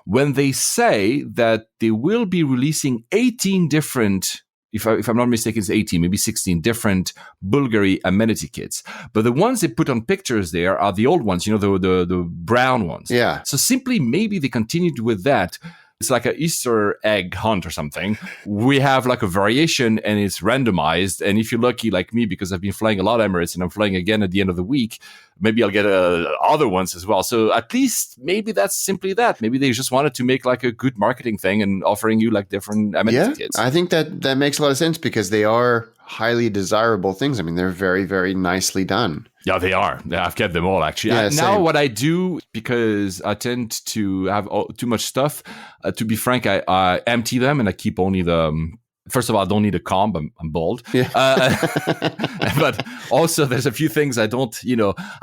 when they say that they will be releasing 18 different, if I'm not mistaken, it's 18, maybe 16 different Bulgari amenity kits. But the ones they put on pictures there are the old ones, the brown ones. Yeah. So simply maybe they continued with that. It's like an Easter egg hunt or something. We have like a variation and it's randomized. And if you're lucky like me, because I've been flying a lot of Emirates and I'm flying again at the end of the week, maybe I'll get other ones as well. So at least maybe that's simply that. Maybe they just wanted to make like a good marketing thing and offering you like different amenity kits. I think that makes a lot of sense because they are highly desirable things. I mean, they're very, very nicely done. Yeah, they are. I've kept them all, actually. Yeah, now what I do, because I tend to have too much stuff, to be frank, I empty them and I keep only the... First of all, I don't need a comb. I'm bald. Yeah. But also, there's a few things I don't,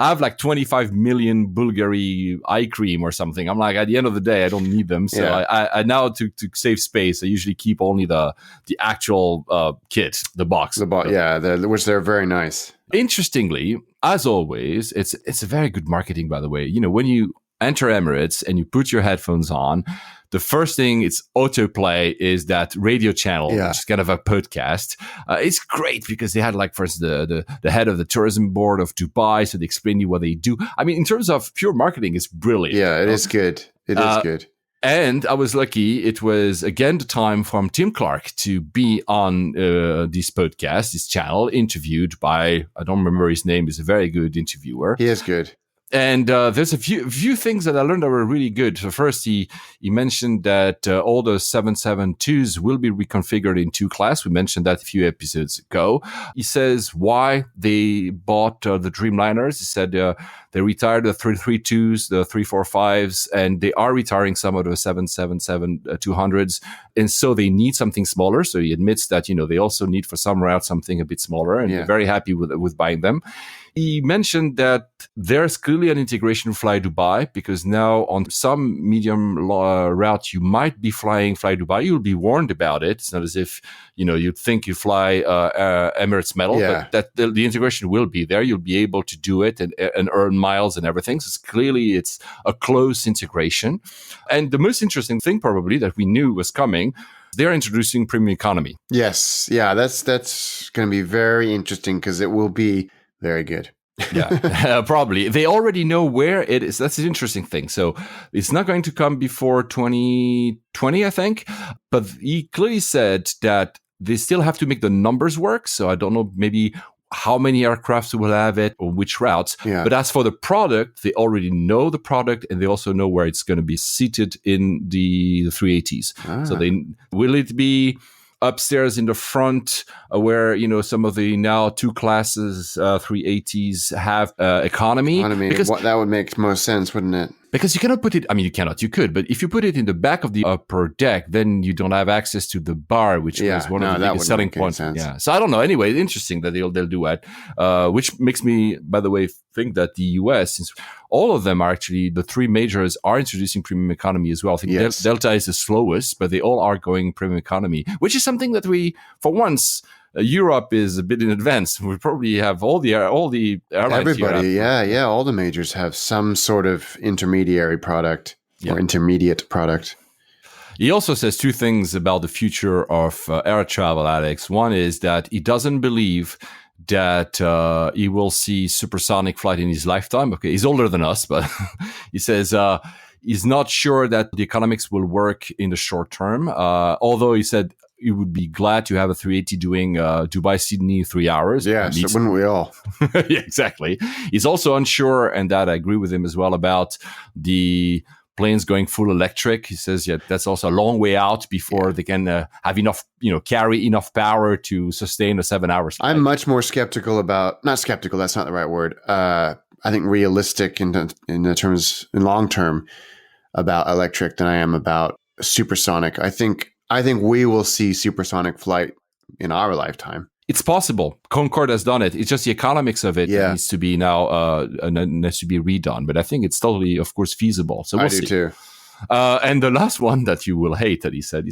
I have like 25 million Bulgari eye cream or something. I'm like, at the end of the day, I don't need them. So I now, to save space, I usually keep only the actual kit, the box. Which they're very nice. Interestingly, as always, it's a very good marketing, by the way. When you enter Emirates and you put your headphones on, the first thing it's autoplay is that radio channel, which is kind of a podcast. It's great because they had like first the head of the tourism board of Dubai, so they explain you what they do. I mean, in terms of pure marketing, it's brilliant. Yeah, it is good. It is good. And I was lucky. It was again the time from Tim Clark to be on this podcast, this channel, interviewed by, I don't remember his name. He's a very good interviewer. He is good. And there's a few things that I learned that were really good. So first, he mentioned that all the 772s will be reconfigured in 2 class. We mentioned that a few episodes ago. He says why they bought the Dreamliners. He said they retired the 332s, the 345s, and they are retiring some of the 777-200s. And so they need something smaller. So he admits that, they also need for some routes something a bit smaller, and they're very happy with buying them. He mentioned that there's clearly an integration with Fly Dubai, because now on some medium route, you might be flying Fly Dubai. You'll be warned about it. It's not as if, you'd think you fly Emirates Metal, but that the integration will be there. You'll be able to do it and earn miles and everything. So it's a close integration. And the most interesting thing probably that we knew was coming, they're introducing premium economy. Yes. Yeah, that's going to be very interesting because it will be very good. Probably. They already know where it is. That's an interesting thing. So it's not going to come before 2020, I think. But he clearly said that they still have to make the numbers work. So I don't know maybe how many aircrafts will have it or which routes. Yeah. But as for the product, they already know the product and they also know where it's going to be seated in the 380s. So will it be upstairs in the front where, some of the now 2 classes 380s have economy? Because that would make most sense, wouldn't it? Because you cannot put it, you cannot, you could, but if you put it in the back of the upper deck, then you don't have access to the bar, which was one of the biggest selling points. Yeah. So I don't know. Anyway, interesting that they'll do that, which makes me, by the way, think that the US, since all of them are actually, the 3 majors are introducing premium economy as well. I think Delta is the slowest, but they all are going premium economy, which is something that we, for once, Europe is a bit in advance. We probably have all the airlines. Everybody, all the majors have some sort of intermediary product or intermediate product. He also says 2 things about the future of air travel, Alex. One is that he doesn't believe that he will see supersonic flight in his lifetime. Okay, he's older than us, but he says he's not sure that the economics will work in the short term. Although he said he would be glad to have a 380 doing Dubai-Sydney 3 hours. Yeah, so wouldn't we all? Yeah, exactly. He's also unsure, and that I agree with him as well, about the planes going full electric. He says, that's also a long way out before they can have enough, carry enough power to sustain a 7 hours flight. I'm much more skeptical about, not skeptical, that's not the right word. I think realistic in long term about electric than I am about supersonic. I think we will see supersonic flight in our lifetime. It's possible. Concorde has done it. It's just the economics of it that needs to be now needs to be redone. But I think it's totally, of course, feasible. So we'll see. I do too. And the last one that you will hate that he said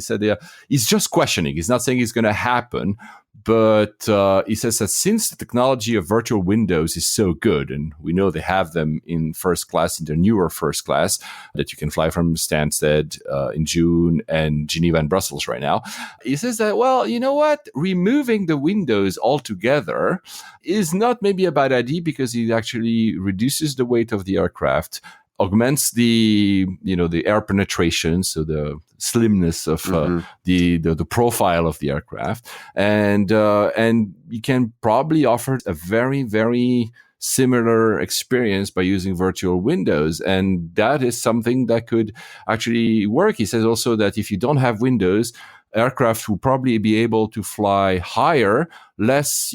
he's just questioning. He's not saying it's going to happen, but he says that since the technology of virtual windows is so good, and we know they have them in first class, in their newer first class, that you can fly from Stansted in June and Geneva and Brussels right now. He says that, well, you know what? Removing the windows altogether is not maybe a bad idea because it actually reduces the weight of the aircraft, augments the air penetration, so the slimness of the profile of the aircraft, and you can probably offer a very, very similar experience by using virtual windows, and that is something that could actually work. He says also that if you don't have windows, aircraft will probably be able to fly higher, less,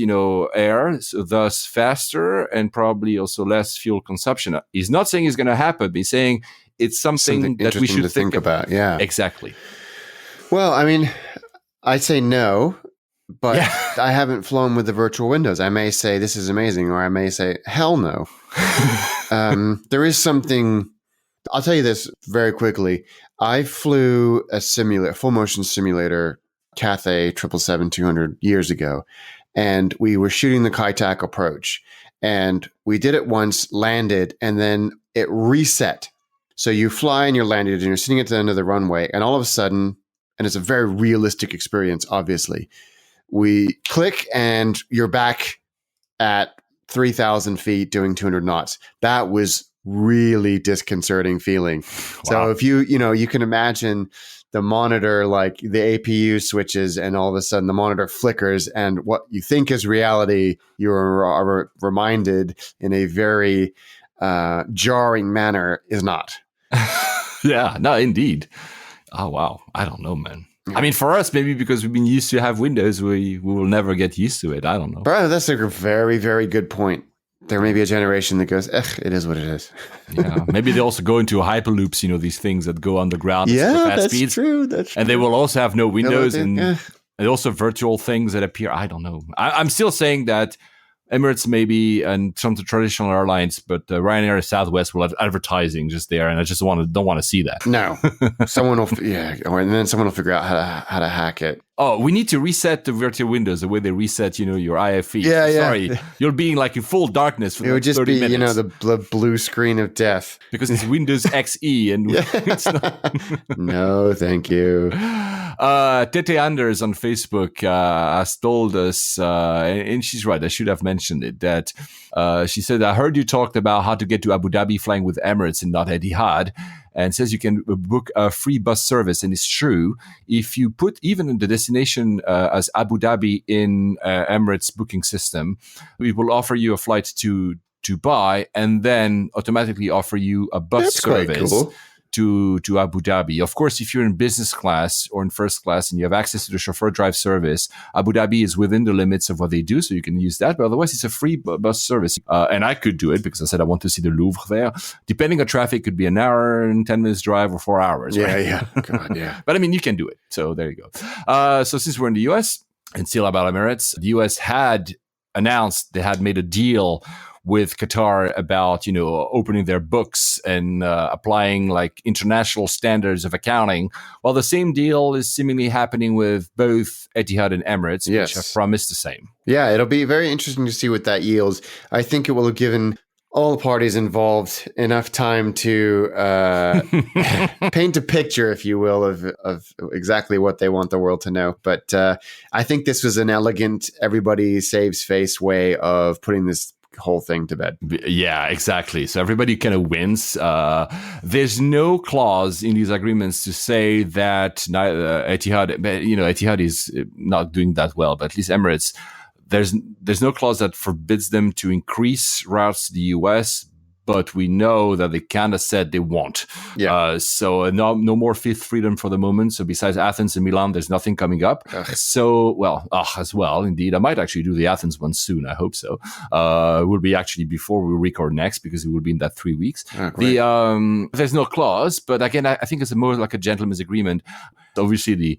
air, so thus faster, and probably also less fuel consumption. He's not saying it's going to happen, but he's saying it's something that we should think about. Yeah, exactly. Well, I mean, I'd say no, but I haven't flown with the virtual windows. I may say this is amazing, or I may say hell no. There is something. I'll tell you this very quickly. I flew a full motion simulator, Cathay 777-200 years ago, and we were shooting the Kai-Tak approach, and we did it once, landed, and then it reset. So you fly and you're landed and you're sitting at the end of the runway, and all of a sudden, and it's a very realistic experience, obviously, we click and you're back at 3,000 feet doing 200 knots. That was really disconcerting feeling. Wow. So if you can imagine the monitor, like the APU switches, and all of a sudden the monitor flickers, and what you think is reality, you are reminded in a very jarring manner is not. Yeah, no, indeed. Oh, wow. I don't know, man. I mean, for us, maybe because we've been used to have windows, we will never get used to it. I don't know. Bro, that's a very, very good point. There may be a generation that goes, it is what it is. Yeah, maybe they also go into hyperloops, these things that go underground. Yeah, that's true. That's true. And they will also have no windows and also virtual things that appear. I don't know. I'm still saying that Emirates maybe and some of the traditional airlines, but Ryanair and Southwest will have advertising just there, and I just don't want to see that. No, someone will, and then someone will figure out how to hack it. Oh, we need to reset the virtual windows the way they reset, your IFE. Yeah. Sorry, you're being like in full darkness for 30 minutes. It would just be, the blue screen of death. Because it's Windows XE and it's not. No, thank you. Tete Anders on Facebook has told us, and she's right, I should have mentioned it, that she said, I heard you talked about how to get to Abu Dhabi flying with Emirates and not Etihad, and says you can book a free bus service. And it's true. If you put even the destination as Abu Dhabi in Emirates booking system, we will offer you a flight to Dubai and then automatically offer you a bus service. Quite cool. To Abu Dhabi. Of course, if you're in business class or in first class and you have access to the chauffeur drive service, Abu Dhabi is within the limits of what they do, so you can use that. But otherwise, it's a free bus service. And I could do it because I said I want to see the Louvre there. Depending on traffic, it could be an hour and 10 minutes drive or 4 hours. Yeah, right? yeah. God, yeah. But I mean, you can do it. So there you go. So since we're in the US and still about Emirates, the US had announced they had made a deal with Qatar about, opening their books and applying like international standards of accounting. Well, the same deal is seemingly happening with both Etihad and Emirates, which have promised the same. Yeah, it'll be very interesting to see what that yields. I think it will have given all the parties involved enough time to paint a picture, if you will, of exactly what they want the world to know. But I think this was an elegant, everybody saves face way of putting this whole thing to bed. Yeah, exactly. So everybody kind of wins. There's no clause in these agreements to say that Etihad, Etihad is not doing that well, but at least Emirates, there's no clause that forbids them to increase routes to the US, but we know that they kind of said they won't. Yeah. So no more fifth freedom for the moment. So besides Athens and Milan, there's nothing coming up. Ugh. So, as well, indeed. I might actually do the Athens one soon. I hope so. It will be actually before we record next because it will be in that 3 weeks. Oh, there's no clause, but again, I think it's more like a gentleman's agreement. Obviously, the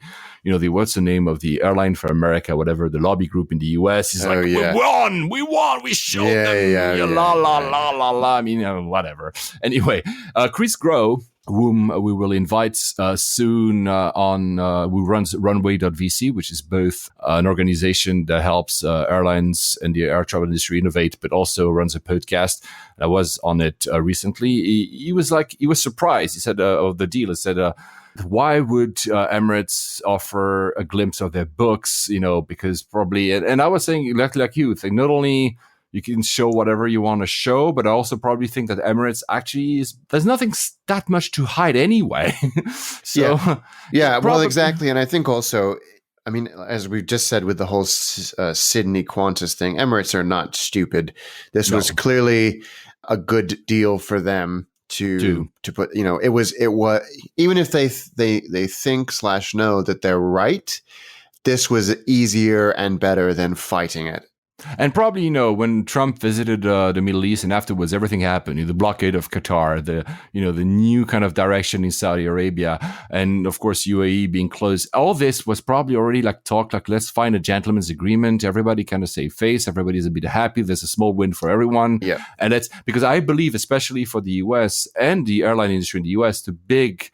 what's the name of the airline for America, whatever, the lobby group in the US is we won, we showed them, la la la la la. I mean, whatever. Anyway, Chris Grow whom we will invite soon on who runs runway.vc, which is both an organization that helps airlines and the air travel industry innovate, but also runs a podcast. I was on it recently. He was surprised. He said of the deal. He said, why would Emirates offer a glimpse of their books? Because probably, and I was saying like you think not only you can show whatever you want to show, but I also probably think that Emirates actually there's nothing that much to hide anyway. So yeah, well, exactly. And I think also, I mean, as we just said with the whole Sydney Qantas thing, Emirates are not stupid. This was clearly a good deal for them to put, it was even if they think / know that they're right, this was easier and better than fighting it. And probably, when Trump visited the Middle East and afterwards everything happened, the blockade of Qatar, the new kind of direction in Saudi Arabia, and of course UAE being closed, all this was probably already let's find a gentleman's agreement. Everybody kind of save face. Everybody's a bit happy. There's a small win for everyone. Yeah. And that's because I believe, especially for the US and the airline industry in the US, the big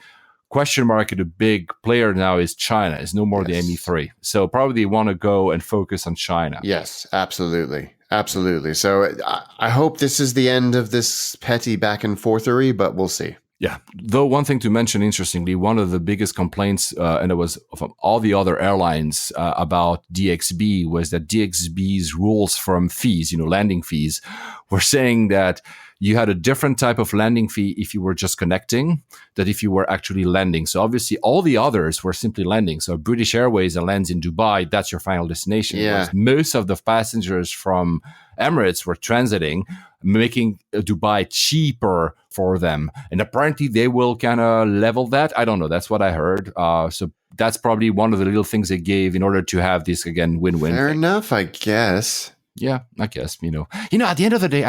question mark, the big player now is China. It's no more the ME3. So probably they want to go and focus on China. Yes, absolutely. Absolutely. So I hope this is the end of this petty back and forthery, but we'll see. Yeah. Though one thing to mention, interestingly, one of the biggest complaints, and it was from all the other airlines about DXB, was that DXB's rules from fees, landing fees, were saying that you had a different type of landing fee if you were just connecting than if you were actually landing. So obviously all the others were simply landing. So British Airways lands in Dubai, that's your final destination. Yeah. Most of the passengers from Emirates were transiting, making Dubai cheaper for them. And apparently they will kind of level that. I don't know. That's what I heard. So that's probably one of the little things they gave in order to have this, again, win-win. Fair enough, I guess. Yeah, I guess, at the end of the day,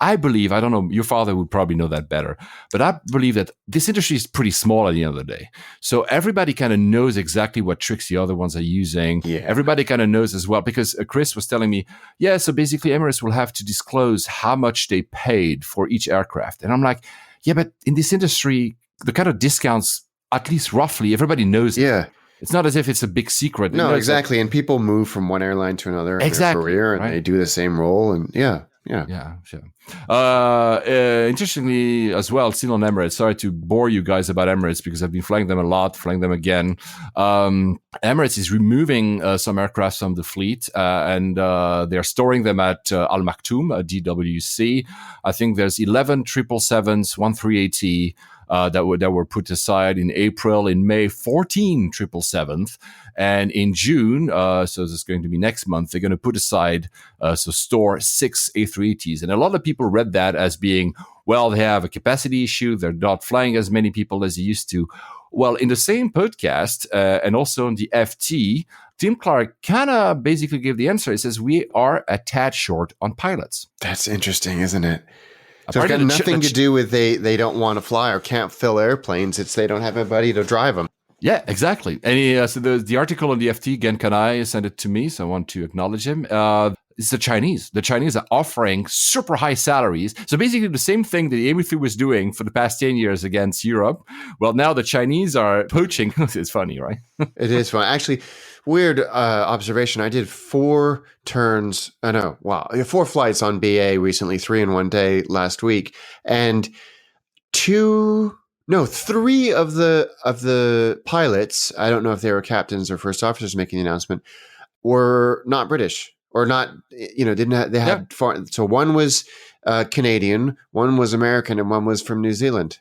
I believe, I don't know, your father would probably know that better, but I believe that this industry is pretty small at the end of the day. So everybody kind of knows exactly what tricks the other ones are using. Yeah. Everybody kind of knows as well, because Chris was telling me, so basically Emirates will have to disclose how much they paid for each aircraft. And I'm like, yeah, but in this industry, the kind of discounts, at least roughly, everybody knows. Yeah. It's not as if it's a big secret. No, exactly. And people move from one airline to another in their career, and they do the same role. And yeah, sure. Interestingly, as well, still on Emirates. Sorry to bore you guys about Emirates because I've been flying them a lot, flying them again. Emirates is removing some aircraft from the fleet, and they're storing them at Al Maktoum, DWC. I think there's 11 777s, 1380. That were put aside in April. In May, 14 777s. And in June, so this is going to be next month, they're going to put aside, store 6 A380s. And a lot of people read that as being, well, they have a capacity issue. They're not flying as many people as they used to. Well, in the same podcast and also in the FT, Tim Clark kind of basically gave the answer. He says, we are a tad short on pilots. That's interesting, isn't it? So it's got nothing to do with they don't want to fly or can't fill airplanes. It's they don't have anybody to drive them. Yeah, exactly. And so the article on the FT, Gen Kanai sent it to me, so I want to acknowledge him. It's the Chinese. The Chinese are offering super high salaries. So basically the same thing that the ME3 was doing for the past 10 years against Europe. Well, now the Chinese are poaching. It's funny, right? It is funny. Actually, weird observation. I did 4 flights on BA recently, 3 in one day last week. And 3 of the pilots, I don't know if they were captains or first officers making the announcement, were not British. Or not, so one was Canadian, one was American, and one was from New Zealand.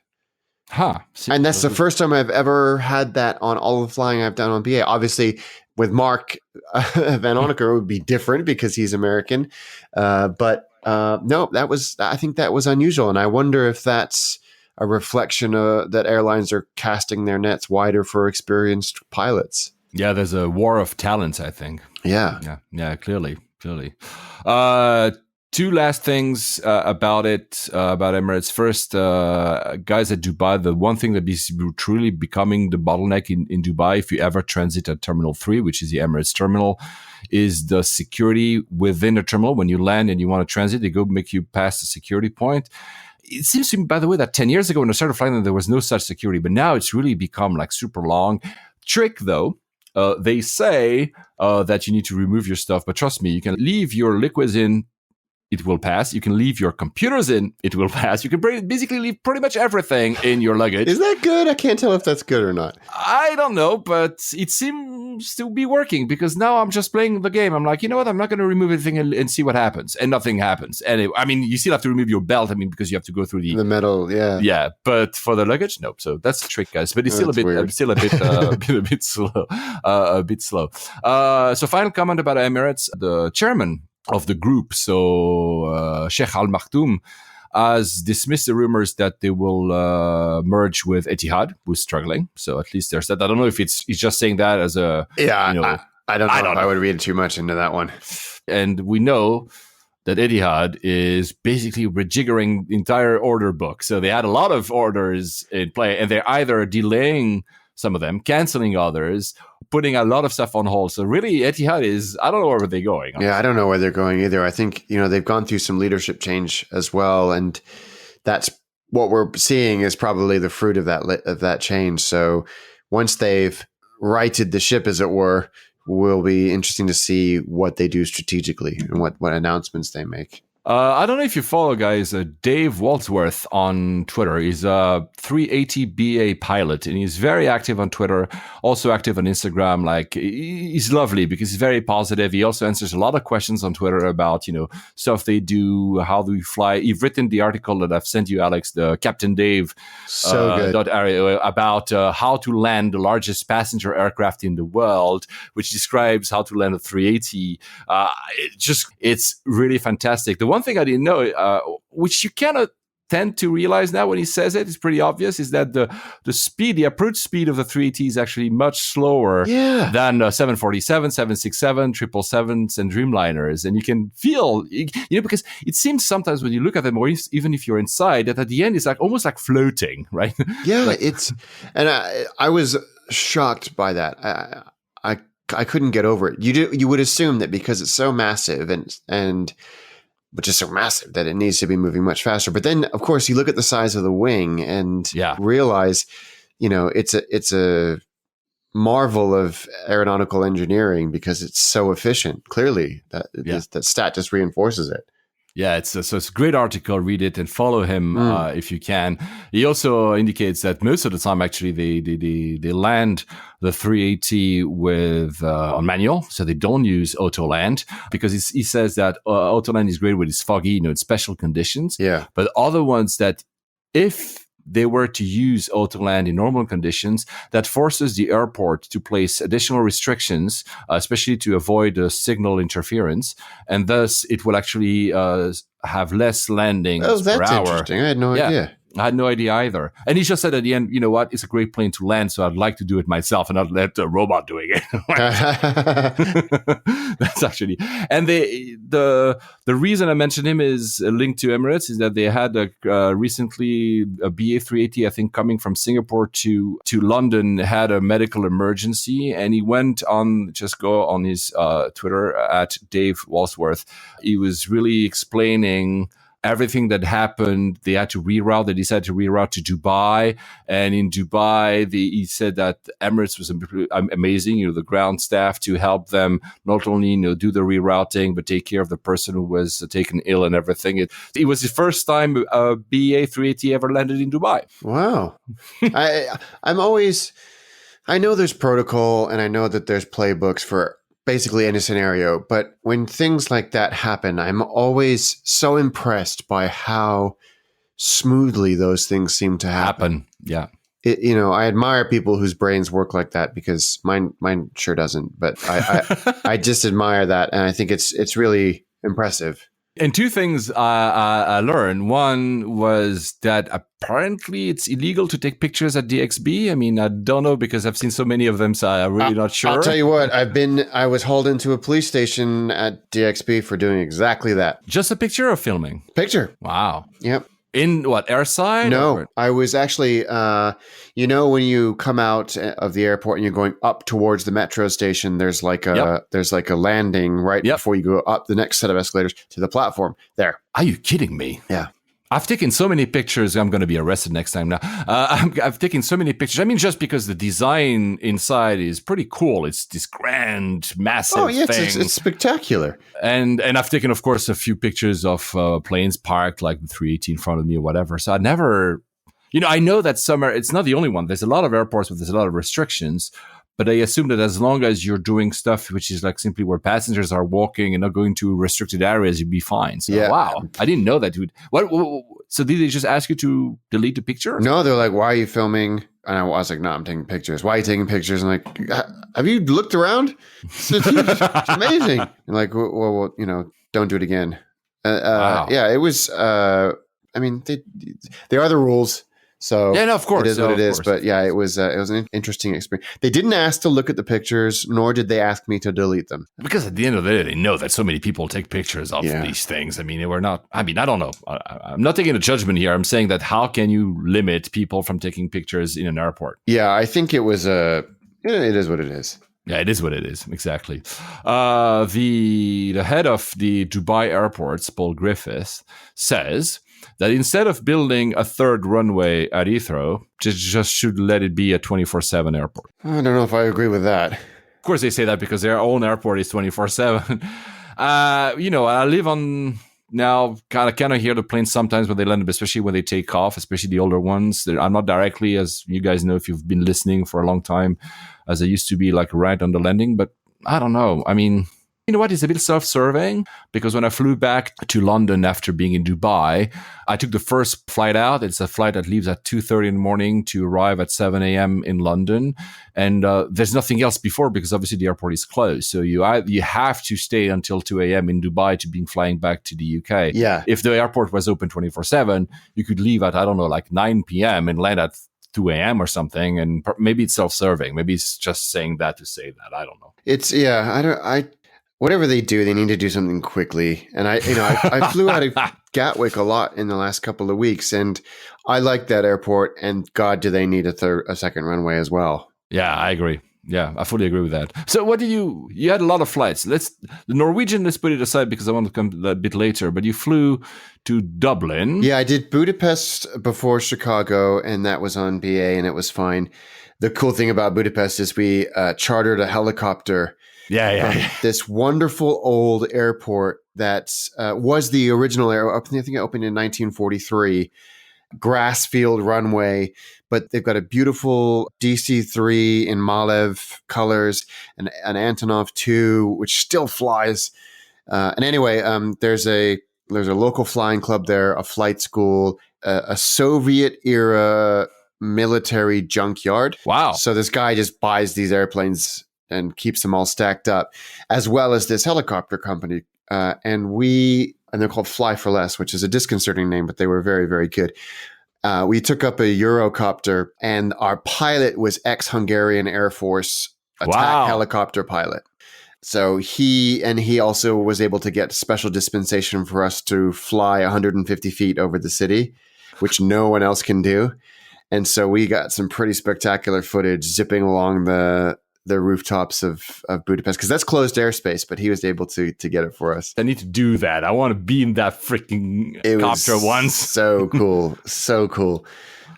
And that's the first time I've ever had that on all the flying I've done on BA. Obviously, with Mark Van Oneker, it would be different because he's American. But no, I think that was unusual. And I wonder if that's a reflection that airlines are casting their nets wider for experienced pilots. Yeah, there's a war of talents, I think. Yeah, clearly. 2 last things about Emirates. First, guys at Dubai, the one thing that is truly becoming the bottleneck in Dubai, if you ever transit at Terminal 3, which is the Emirates terminal, is the security within the terminal. When you land and you want to transit, they go make you pass the security point. It seems to me, by the way, that 10 years ago when I started flying them, there was no such security, but now it's really become like super long. Trick though, they say that you need to remove your stuff, but trust me, you can leave your liquids in, it will pass. You can leave your computers in, it will pass. You can basically leave pretty much everything in your luggage. Is that good? I can't tell if that's good or not. I don't know, but it seems to be working because now I'm just playing the game. I'm like, you know what? I'm not going to remove anything and see what happens. And nothing happens. Anyway, I mean, you still have to remove your belt. I mean, because you have to go through the metal. Yeah. Yeah. But for the luggage, nope. So that's the trick, guys. But it's still a bit slow. A bit slow. So final comment about Emirates. The chairman of the group, so Sheikh Al Maktoum, has dismissed the rumors that they will merge with Etihad, who's struggling. So at least there's that. I don't know if he's just saying that as a I don't know if I would read too much into that one. And we know that Etihad is basically rejiggering the entire order book. So they had a lot of orders in play, and they're either delaying some of them, canceling others, putting a lot of stuff on hold. So really, Etihad is, I don't know where they're going. Yeah, I don't know where they're going either. I think, they've gone through some leadership change as well. And that's what we're seeing is probably the fruit of that change. So once they've righted the ship, as it were, will be interesting to see what they do strategically and what announcements they make. I don't know if you follow, guys, Dave Walsworth on Twitter. He's a 380 BA pilot, and he's very active on Twitter, also active on Instagram. Like, he's lovely because he's very positive. He also answers a lot of questions on Twitter about, stuff they do, how do we fly. You've written the article that I've sent you, Alex, the Captain Dave good. About how to land the largest passenger aircraft in the world, which describes how to land a 380. It's really fantastic. The one thing I didn't know, which you cannot tend to realize now when he says it's pretty obvious, is that the approach speed of the 380 is actually much slower than 747, 767, 777s, and Dreamliners. And you can feel, because it seems sometimes when you look at them, or even if you're inside, that at the end it's like almost like floating, right? Yeah, and I was shocked by that. I couldn't get over it. You would assume that because it's so massive and which is so massive that it needs to be moving much faster. But then, of course, you look at the size of the wing and realize, it's a marvel of aeronautical engineering because it's so efficient. Clearly, that stat just reinforces it. Yeah, it's a great article. Read it and follow him if you can. He also indicates that most of the time, actually, they land the 380 with on manual, so they don't use auto land because he says that auto land is great when it's foggy, in special conditions. Yeah, but other ones that if they were to use auto land in normal conditions, that forces the airport to place additional restrictions, especially to avoid signal interference, and thus it will actually have less landings per hour. That's interesting. I had no idea. I had no idea either. And he just said at the end, you know what? It's a great plane to land, so I'd like to do it myself and not let a robot doing it. That's actually... And the reason I mentioned him is a link to Emirates is that they had recently a BA 380, I think, coming from Singapore to London, had a medical emergency, and he went on, just go on his Twitter at Dave Walsworth. He was really explaining everything that happened. They had to reroute. They decided to reroute to Dubai. And in Dubai, he said that Emirates was amazing, the ground staff to help them not only, do the rerouting, but take care of the person who was taken ill and everything. It was the first time a BA 380 ever landed in Dubai. Wow. I know there's protocol and I know that there's playbooks for basically any scenario, but when things like that happen, I'm always so impressed by how smoothly those things seem to happen. Yeah. I admire people whose brains work like that because mine sure doesn't, but I just admire that. And I think it's really impressive. And two things I learned. One was that apparently it's illegal to take pictures at DXB. I mean, I don't know because I've seen so many of them, so I'm really not sure. I'll tell you what, I was hauled into a police station at DXB for doing exactly that. Just a picture of filming? Picture. Wow. Yep. In what, airside? No, I was actually, when you come out of the airport and you're going up towards the metro station, there's like a landing right before you go up the next set of escalators to the platform there. Are you kidding me? Yeah. I've taken so many pictures. I'm going to be arrested next time now. I've taken so many pictures. I mean, just because the design inside is pretty cool. It's this grand, massive thing. It's spectacular. And I've taken, of course, a few pictures of planes parked, like the 380 in front of me or whatever. So I never, I know that it's not the only one. There's a lot of airports where there's a lot of restrictions. But I assume that as long as you're doing stuff which is like simply where passengers are walking and not going to restricted areas, you'd be fine. So, wow, I didn't know that. What? So did they just ask you to delete the picture? No, they're like, why are you filming? And I was like, no, I'm taking pictures. Why are you taking pictures? And like, have you looked around? It's amazing. And like, well, don't do it again. Wow. Yeah, it was, I mean, they are the rules. So yeah, no, of course. It is what it is. But yeah, it was an interesting experience. They didn't ask to look at the pictures, nor did they ask me to delete them. Because at the end of the day, they know that so many people take pictures of these things. I mean, I don't know. I'm not taking a judgment here. I'm saying that how can you limit people from taking pictures in an airport? Yeah, I think it was it is what it is. Yeah, it is what it is. Exactly. The head of the Dubai airports, Paul Griffiths, says that instead of building a third runway at Heathrow, just should let it be a 24/7 airport. I don't know if I agree with that. Of course, they say that because their own airport is 24/7. I live on now, kind of hear the planes sometimes when they land, especially when they take off, especially the older ones. I'm not directly, as you guys know, if you've been listening for a long time, as I used to be like right on the landing. But I don't know. I mean, you know what? It's a bit self-serving because when I flew back to London after being in Dubai, I took the first flight out. It's a flight that leaves at 2:30 in the morning to arrive at 7 a.m. in London. And there's nothing else before because obviously the airport is closed. So you have to stay until 2 a.m. in Dubai to be flying back to the UK. Yeah. If the airport was open 24/7, you could leave at, I don't know, like 9 p.m. and land at 2 a.m. or something. And maybe it's self-serving. Maybe it's just saying that to say that. I don't know. Whatever they do, they need to do something quickly. And I flew out of Gatwick a lot in the last couple of weeks, and I like that airport. And God, do they need a second runway as well? Yeah, I agree. Yeah, I fully agree with that. So what you had a lot of flights. The Norwegian, let's put it aside because I want to come a bit later, but you flew to Dublin. Yeah, I did Budapest before Chicago, and that was on BA, and it was fine. The cool thing about Budapest is we chartered a helicopter. Yeah. This wonderful old airport that was the original airport. I think it opened in 1943. Grassfield runway, but they've got a beautiful DC-3 in Malev colors and an Antonov 2, which still flies. And anyway, there's a local flying club there, a flight school, a Soviet era military junkyard. Wow. So this guy just buys these airplanes and keeps them all stacked up, as well as this helicopter company. And they're called Fly for Less, which is a disconcerting name, but they were very, very good. We took up a Eurocopter, and our pilot was ex-Hungarian Air Force attack helicopter pilot. So he also was able to get special dispensation for us to fly 150 feet over the city, which no one else can do. And so we got some pretty spectacular footage zipping along the rooftops of Budapest, because that's closed airspace, but he was able to get it for us. I need to do that. I want to be in that freaking copter once. So cool. So cool.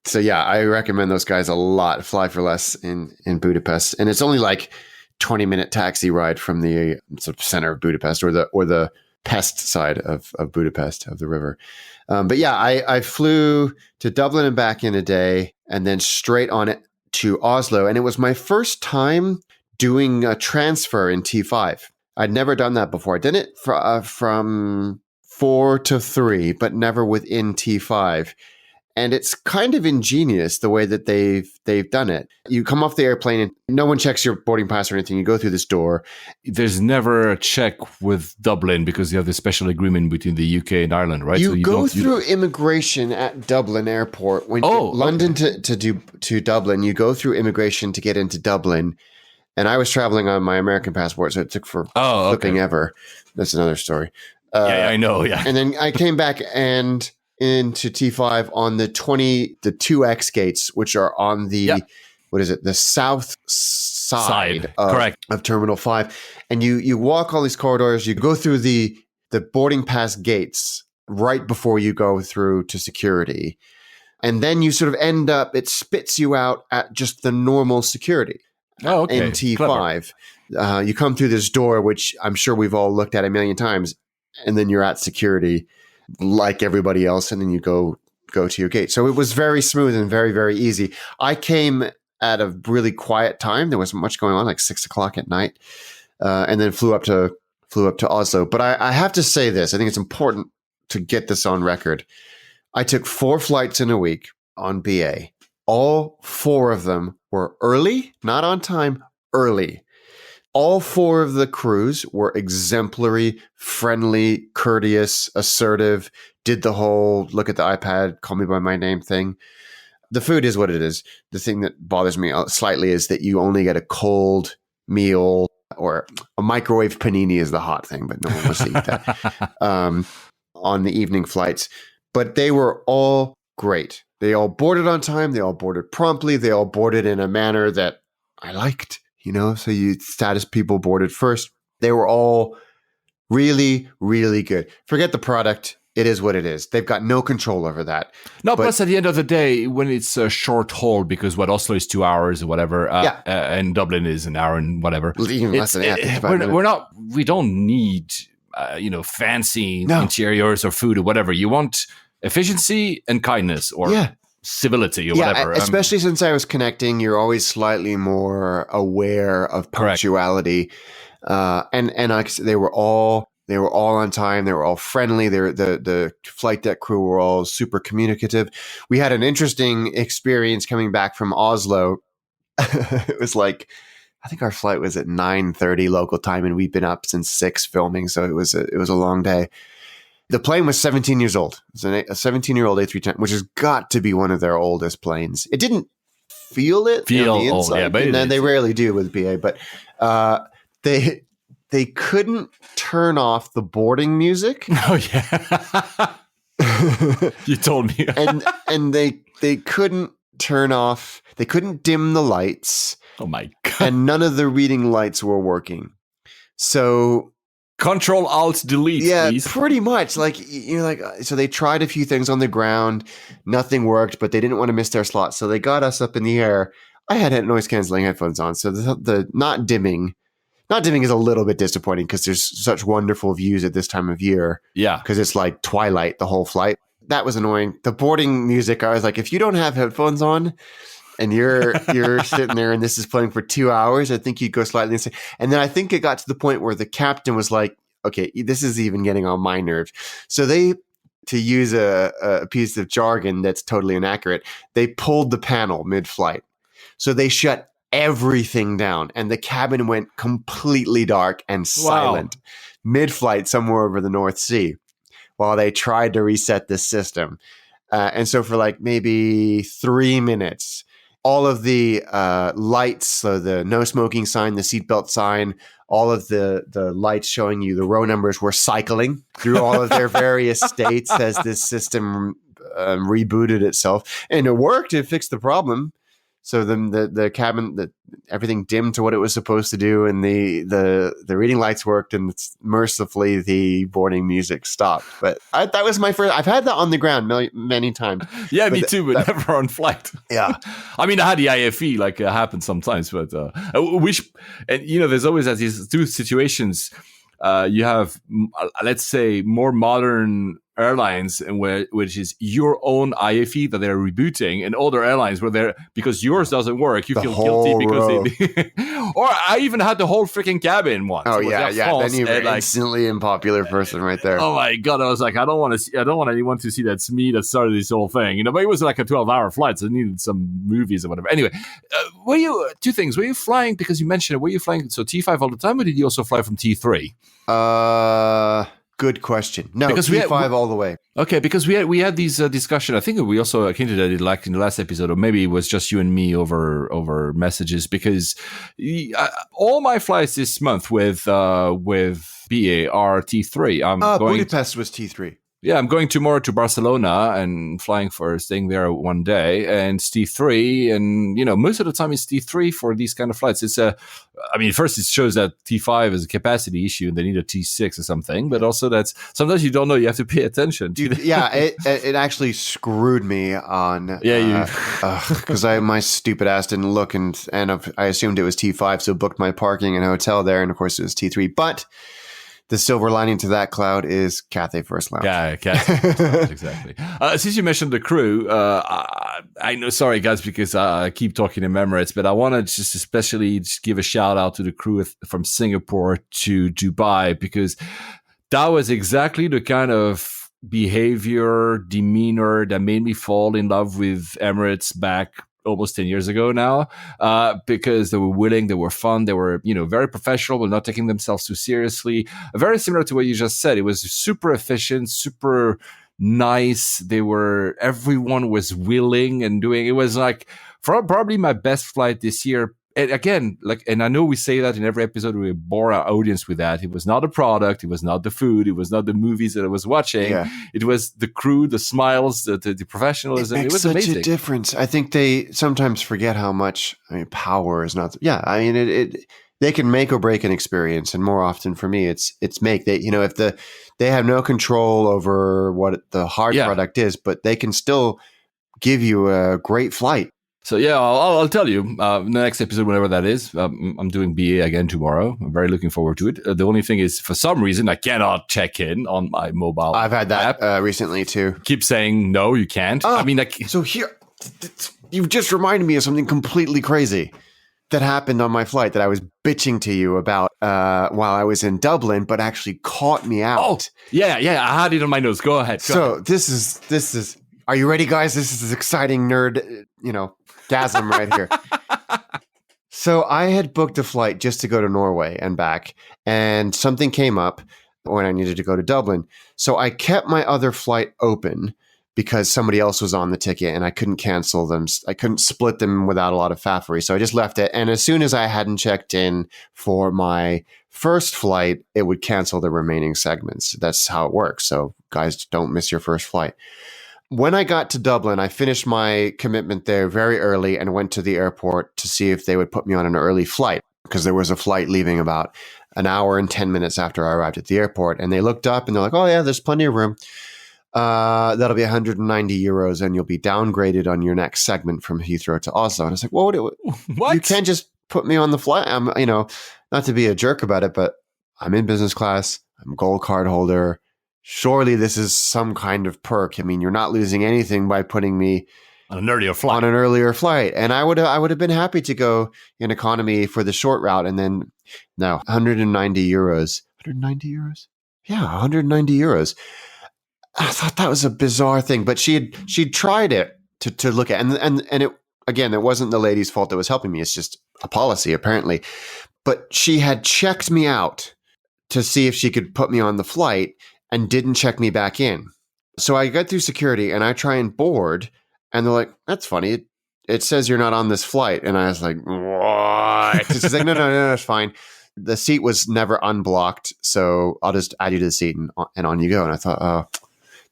So yeah, I recommend those guys a lot. Fly for Less in Budapest. And it's only like 20-minute taxi ride from the sort of center of Budapest or the Pest side of Budapest, of the river. But yeah, I flew to Dublin and back in a day, and then straight on it to Oslo. And it was my first time doing a transfer in T5. I'd never done that before. I did it from 4 to 3, but never within T5. And it's kind of ingenious the way that they've done it. You come off the airplane and no one checks your boarding pass or anything. You go through this door. There's never a check with Dublin because you have the special agreement between the UK and Ireland, right? You go through immigration at Dublin Airport. London to Dublin, you go through immigration to get into Dublin. And I was traveling on my American passport, so it took flipping ever. That's another story. Yeah, I know. Yeah. And then I came back and into T5 on the 2X gates, which are on the the south side of Terminal 5. And you walk all these corridors, you go through the boarding pass gates, right before you go through to security. And then you sort of end up, it spits you out at just the normal security in T5. You come through this door, which I'm sure we've all looked at a million times, and then you're at security like everybody else, and then you go to your gate. So it was very smooth and very, very easy. I came at a really quiet time. There wasn't much going on, like 6 o'clock at night, and then flew up to Oslo. But I have to say this. I think it's important to get this on record. I took 4 flights in a week on BA. All 4 of them were early, not on time, early. All 4 of the crews were exemplary, friendly, courteous, assertive, did the whole look at the iPad, call me by my name thing. The food is what it is. The thing that bothers me slightly is that you only get a cold meal, or a microwave panini is the hot thing, but no one wants to eat that on the evening flights. But they were all great. They all boarded on time. They all boarded promptly. They all boarded in a manner that I liked, so status people boarded first. They were all really, really good. Forget the product. It is what it is. They've got no control over that. No, plus at the end of the day, when it's a short haul, because Oslo is 2 hours or whatever, and Dublin is an hour and whatever. Even less than that. We don't need, fancy interiors or food or whatever. You want efficiency and kindness or civility or whatever. Especially since I was connecting, you're always slightly more aware of punctuality. They were all on time. They were all friendly. The flight deck crew were all super communicative. We had an interesting experience coming back from Oslo. It was like, I think our flight was at 9:30 local time, and we'd been up since 6 filming. So it was a long day. The plane was 17 years old. It's a 17-year-old A320, which has got to be one of their oldest planes. It didn't feel on the inside. But they rarely do with BA, but they couldn't turn off the boarding music. Oh yeah. You told me. and they couldn't they couldn't dim the lights. Oh my God. And none of the reading lights were working. So Control Alt Delete, please. Pretty much. So they tried a few things on the ground, nothing worked, but they didn't want to miss their slot. So they got us up in the air. I had noise canceling headphones on. So the not dimming is a little bit disappointing because there's such wonderful views at this time of year. Yeah. Because it's like twilight the whole flight. That was annoying. The boarding music, I was like, if you don't have headphones on and you're sitting there and this is playing for 2 hours, I think you'd go slightly insane. And then I think it got to the point where the captain was like, okay, this is even getting on my nerves. So to use a piece of jargon that's totally inaccurate, they pulled the panel mid-flight. So they shut everything down, and the cabin went completely dark and silent mid-flight somewhere over the North Sea while they tried to reset this system. And so for like maybe 3 minutes, all of the lights, so the no smoking sign, the seatbelt sign, all of the lights showing you the row numbers were cycling through all of their various states as this system rebooted itself. And it worked. It fixed the problem. So then the cabin, everything dimmed to what it was supposed to do, and the reading lights worked, and mercifully the boarding music stopped. But that was my first. I've had that on the ground many times. Yeah, me too, but never on flight. Yeah, I mean, I had the IFE happens sometimes, but there's always these two situations. You have, let's say, more modern airlines, and which is your own IFE that they're rebooting, and older airlines where because yours doesn't work, you feel guilty because or I even had the whole freaking cabin once. Oh yeah. Then you're instantly unpopular person right there. Oh my God, I was like, I don't want anyone to see that's me that started this whole thing. But it was like a 12-hour flight, so I needed some movies or whatever. Anyway, were you two things? Were you flying, because you mentioned it? Were you flying T5 all the time, or did you also fly from T3? Good question. No, because T5 all the way. Okay, because we had these discussion. I think we also hinted at it like in the last episode, or maybe it was just you and me over messages. Because all my flights this month with BA are T3. Budapest was T3. Yeah, I'm going tomorrow to Barcelona and staying there one day. And it's T3. And, most of the time it's T3 for these kind of flights. First it shows that T5 is a capacity issue and they need a T6 or something. But also sometimes you don't know, you have to pay attention to it actually screwed me on. Yeah, because my stupid ass didn't look and I assumed it was T5, so booked my parking and hotel there. And of course it was T3. But the silver lining to that cloud is Cathay First Lounge. Yeah, exactly. Since you mentioned the crew, I know, sorry guys, because I keep talking to Emirates, but I want to just especially give a shout out to the crew from Singapore to Dubai, because that was exactly the kind of behavior, demeanor that made me fall in love with Emirates back almost 10 years ago now, because they were willing, they were fun, they were, very professional, but not taking themselves too seriously. Very similar to what you just said. It was super efficient, super nice. Everyone was willing and doing, it was like probably my best flight this year. And again, and I know we say that in every episode, we bore our audience with that. It was not a product. It was not the food. It was not the movies that I was watching. Yeah. It was the crew, the smiles, the professionalism. It was such amazing. A difference. I think they sometimes forget how much, power is not. They can make or break an experience. And more often for me, it's make. If they have no control over what the hard product is, but they can still give you a great flight. So yeah, I'll tell you the next episode, whenever that is. I'm doing BA again tomorrow. I'm very looking forward to it. The only thing is, for some reason, I cannot check in on my mobile. I've had that recently too. Keep saying no, you can't. So here, you've just reminded me of something completely crazy that happened on my flight that I was bitching to you about while I was in Dublin, but actually caught me out. Oh, yeah, I had it on my notes. Go ahead. This is. Are you ready, guys? This is exciting nerd, gasm right here. So I had booked a flight just to go to Norway and back, and something came up when I needed to go to Dublin. So I kept my other flight open because somebody else was on the ticket and I couldn't cancel them. I couldn't split them without a lot of faffery. So I just left it. And as soon as I hadn't checked in for my first flight, it would cancel the remaining segments. That's how it works. So guys, don't miss your first flight. When I got to Dublin, I finished my commitment there very early and went to the airport to see if they would put me on an early flight, because there was a flight leaving about an hour and 10 minutes after I arrived at the airport. And they looked up and they're like, oh yeah, there's plenty of room. That'll be 190 euros and you'll be downgraded on your next segment from Heathrow to Oslo. And I was like, what? You can't just put me on the flight. I'm, not to be a jerk about it, but I'm in business class. I'm a gold card holder. Surely this is some kind of perk. You're not losing anything by putting me on an earlier flight. And I would have been happy to go in economy for the short route. And then no, 190 euros. 190 euros? Yeah, 190 euros. I thought that was a bizarre thing, but she'd tried it to look at, and it, again, it wasn't the lady's fault that was helping me. It's just a policy apparently, but she had checked me out to see if she could put me on the flight and didn't check me back in. So I get through security and I try and board, and they're like, that's funny. It says you're not on this flight. And I was like, what? She's like, no, it's fine. The seat was never unblocked. So I'll just add you to the seat and on you go. And I thought, oh,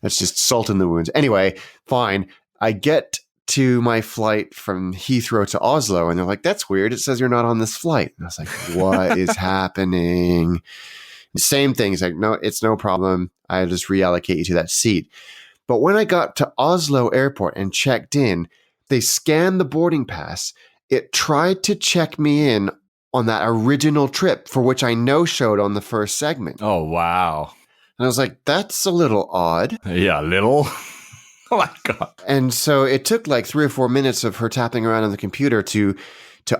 that's just salt in the wounds. Anyway, fine. I get to my flight from Heathrow to Oslo and they're like, that's weird. It says you're not on this flight. And I was like, what is happening? Same thing. He's like, no, it's no problem. I'll just reallocate you to that seat. But when I got to Oslo airport and checked in, they scanned the boarding pass. It tried to check me in on that original trip for which I no-showed on the first segment. Oh, wow. And I was like, that's a little odd. Yeah, a little. Oh, my God. And so it took like 3 or 4 minutes of her tapping around on the computer to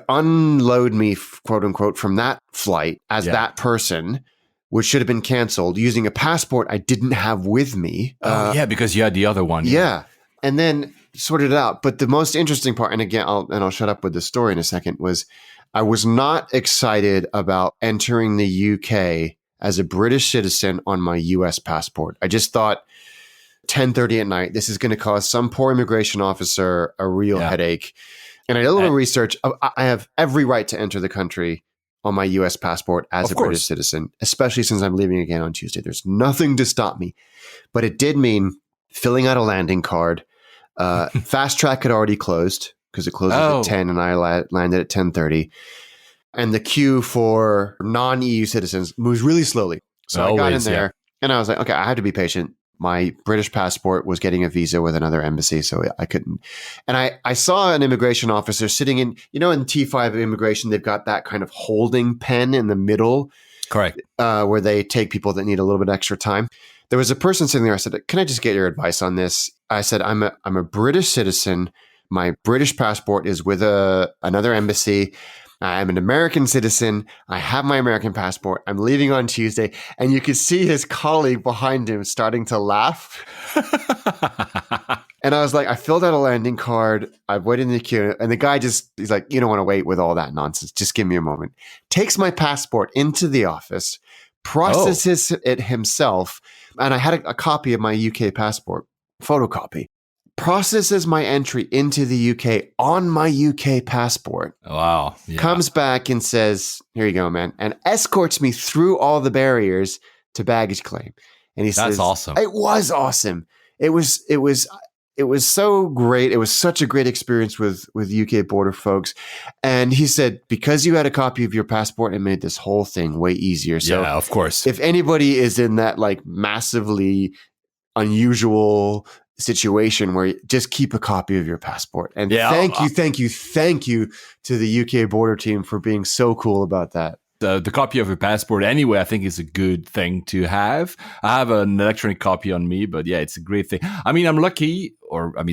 unload me, quote unquote, from that flight as that person, which should have been canceled, using a passport I didn't have with me. Yeah, because you had the other one. Yeah. And then sorted it out. But the most interesting part, and again, I'll shut up with the story in a second, was I was not excited about entering the UK as a British citizen on my US passport. I just thought 10:30 at night, this is going to cause some poor immigration officer a real headache. And I did a little research. I have every right to enter the country on my US passport as Of a course. British citizen, especially since I'm leaving again on Tuesday. There's nothing to stop me. But it did mean filling out a landing card. Fast track had already closed because it closes at 10 and I landed at 10:30. And the queue for non-EU citizens moves really slowly. So I got in there and I was like, okay, I had to be patient. My British passport was getting a visa with another embassy, so I couldn't. And I saw an immigration officer sitting in, in T5 immigration, they've got that kind of holding pen in the middle. Correct. Where they take people that need a little bit extra time. There was a person sitting there. I said, can I just get your advice on this? I said, I'm a British citizen. My British passport is with another embassy. I'm an American citizen. I have my American passport. I'm leaving on Tuesday. And you could see his colleague behind him starting to laugh. And I was like, I filled out a landing card. I waited in the queue. And the guy he's like, you don't want to wait with all that nonsense. Just give me a moment. Takes my passport into the office, processes it himself. And I had a copy of my UK passport, photocopy. Processes my entry into the UK on my UK passport. Wow. Yeah. Comes back and says, here you go, man. And escorts me through all the barriers to baggage claim. And he says, that's awesome. It was awesome. It was so great. It was such a great experience with UK border folks. And he said, because you had a copy of your passport, it made this whole thing way easier. So yeah, of course. If anybody is in that like massively unusual situation where just keep a copy of your passport. And thank you to the UK border team for being so cool about that. The copy of your passport anyway, I think is a good thing to have. I have an electronic copy on me, but yeah, it's a great thing. I mean, I'm lucky,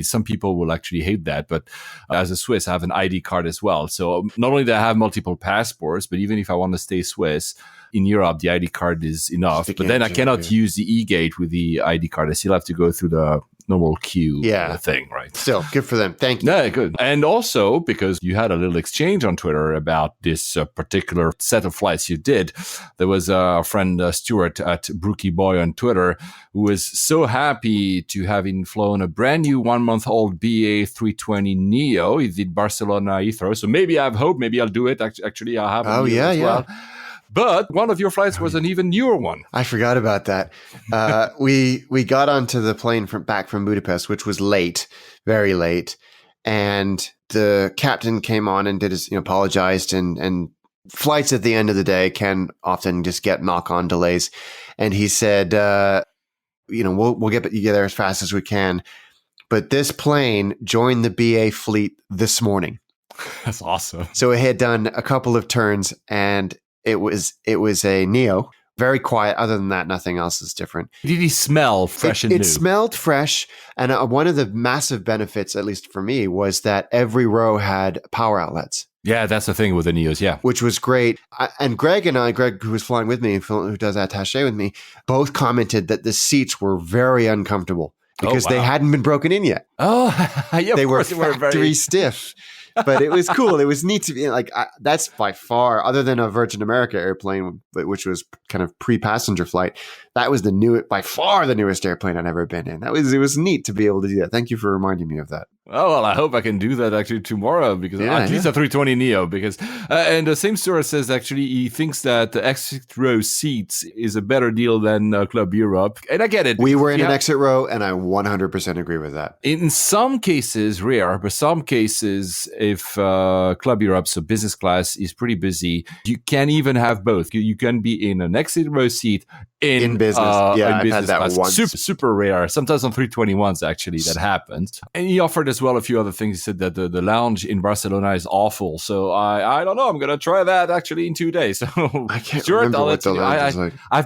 some people will actually hate that, but as a Swiss, I have an ID card as well. So not only do I have multiple passports, but even if I want to stay Swiss, in Europe, the ID card is enough. But then I cannot use the e-gate with the ID card. I still have to go through the normal queue thing, right? Still, good for them. Thank you. Yeah, good. And also, because you had a little exchange on Twitter about this particular set of flights you did, there was a friend, Stuart, at Brookie Boy on Twitter, who was so happy to having flown a brand new 1-month-old BA 320 Neo. He did Barcelona Heathrow. So maybe I have hope. Maybe I'll do it. Actually, I'll have a Neo as well. But one of your flights was an even newer one. I forgot about that. We got onto the plane back from Budapest, which was late, very late, and the captain came on and did his apologized. And flights at the end of the day can often just get knock-on delays. And he said, we'll get you there as fast as we can. But this plane joined the BA fleet this morning. That's awesome. So it had done a couple of turns and it was a Neo, very quiet. Other than that, nothing else is different. Did he smell fresh and new? It smelled fresh. And one of the massive benefits, at least for me, was that every row had power outlets. Yeah, that's the thing with the Neos, yeah. Which was great. And Greg, who was flying with me, who does attaché with me, both commented that the seats were very uncomfortable because they hadn't been broken in yet. Oh, yeah, they were factory stiff. But it was cool. It was neat to be like, that's by far, other than a Virgin America airplane, which was kind of pre-passenger flight, that was by far the newest airplane I'd ever been in. It was neat to be able to do that. Thank you for reminding me of that. Oh, well, I hope I can do that actually tomorrow because at least a 320 Neo because, and the same source says actually he thinks that the exit row seats is a better deal than Club Europe. And I get it. We were in an exit row and I 100% agree with that. In some cases, rare, but some cases, if Club Europe, so business class, is pretty busy, you can even have both. You can be in an exit row seat in business. I've had that class. once. Super rare. Sometimes on 321s, actually, that happens. And he offered as well a few other things. He said that the lounge in Barcelona is awful. So I don't know. I'm going to try that actually in 2 days. So I can't remember what the lounge is like. I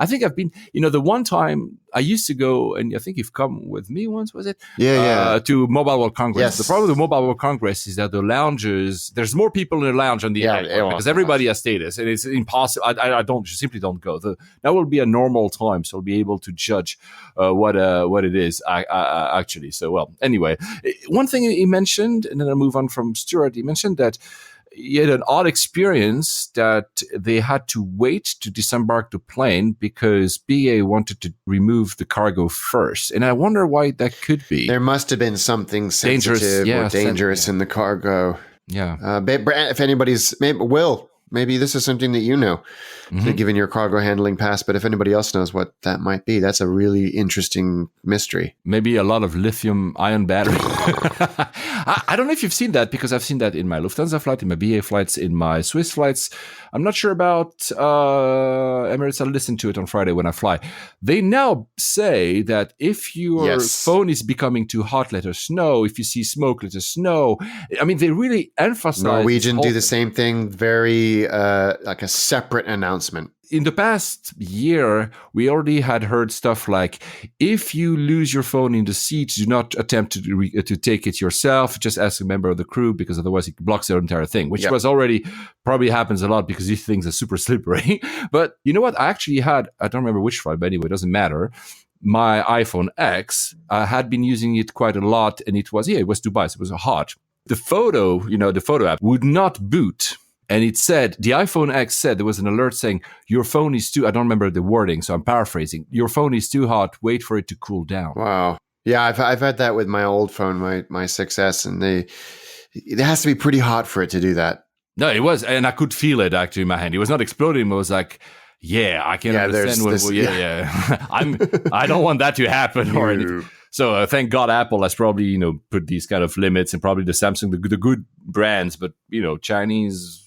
think I've been, the one time I used to go, and I think you've come with me once, was it? Yeah. To Mobile World Congress. Yes. The problem with Mobile World Congress is that the lounges, there's more people in the lounge on the airport because everybody has status, and it's impossible. I simply don't go. That will be a normal time, so I'll be able to judge what it is actually. So, well, anyway, one thing he mentioned, and then I'll move on from Stuart. He mentioned that he had an odd experience that they had to wait to disembark the plane because BA wanted to remove the cargo first. And I wonder why that could be. There must have been something sensitive or dangerous in the cargo. Yeah. If anybody's, maybe this is something that you know, given your cargo handling past, but if anybody else knows what that might be, that's a really interesting mystery. Maybe a lot of lithium ion battery. I don't know if you've seen that, because I've seen that in my Lufthansa flight, in my BA flights, in my Swiss flights. I'm not sure about Emirates. I'll listen to it on Friday when I fly. They now say that if your phone is becoming too hot, let us know. If you see smoke, let us know. I mean, they really emphasize. Norwegian do the same thing, very like a separate announcement. In the past year, we already had heard stuff like, if you lose your phone in the seat, do not attempt to take it yourself. Just ask a member of the crew, because otherwise it blocks the entire thing, which was already probably happens a lot because these things are super slippery. But you know what? I actually had, I don't remember which flight, but anyway, it doesn't matter. My iPhone X, I had been using it quite a lot, and it was Dubai, so it was hot. The photo app would not boot. And it said, the iPhone X said, there was an alert saying, your phone is too, I don't remember the wording, so I'm paraphrasing. Your phone is too hot. Wait for it to cool down. Wow. Yeah, I've had that with my old phone, my 6S, and it has to be pretty hot for it to do that. No, it was. And I could feel it actually in my hand. It was not exploding. It was like, I can understand. I don't want that to happen or anything. So thank God Apple has probably, put these kind of limits, and probably the Samsung, the good brands, but, Chinese...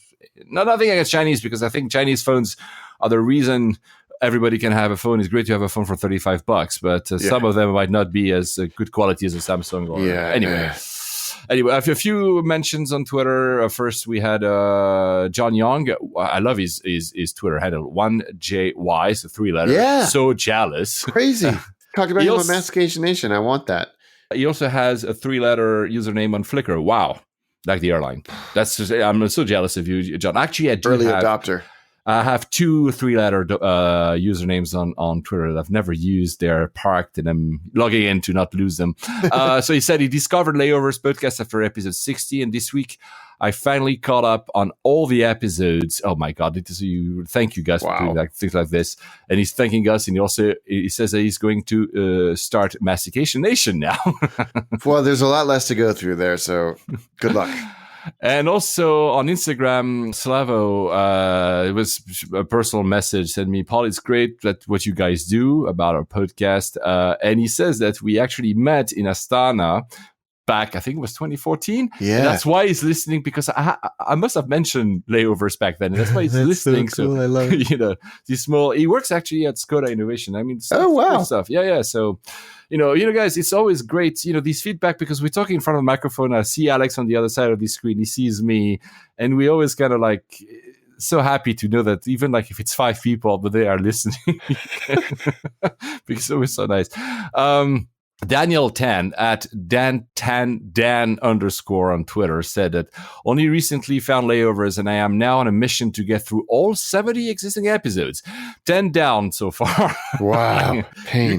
Nothing against Chinese, because I think Chinese phones are the reason everybody can have a phone. It's great to have a phone for $35, but some of them might not be as good quality as a Samsung. Anyway, I have a few mentions on Twitter. First, we had John Young. I love his Twitter handle, 1JY, so 3 letters. Yeah. So jealous. Crazy. Talk about him on Mastication Nation. I want that. He also has a 3-letter username on Flickr. Wow. Like the airline. That's just, I'm so jealous of you, John. Actually, I do early adopter. I have 2 3-letter usernames on Twitter that I've never used. They're parked, and I'm logging in to not lose them. So he said he discovered Layovers podcast after episode 60, and this week I finally caught up on all the episodes. Oh my God! Thank you guys for doing things like this. And he's thanking us, and he says that he's going to start Mastication Nation now. Well, there's a lot less to go through there, so good luck. And also on Instagram, Slavo, it was a personal message, sent me, Paul, it's great that what you guys do about our podcast. And he says that we actually met in Astana back, I think it was 2014. Yeah. And that's why he's listening, because I must have mentioned Layovers back then. And that's why he's listening. So cool. I love it. He works actually at Skoda Innovation. I mean, stuff. Yeah. So, guys, it's always great, these feedback, because we're talking in front of a microphone. I see Alex on the other side of the screen. He sees me, and we always kind of like so happy to know that even like if it's 5 people, but they are listening, because it was so nice. Daniel Tan at Dan _ on Twitter said that only recently found Layovers, and I am now on a mission to get through all 70 existing episodes. 10 down so far. Wow. Pain.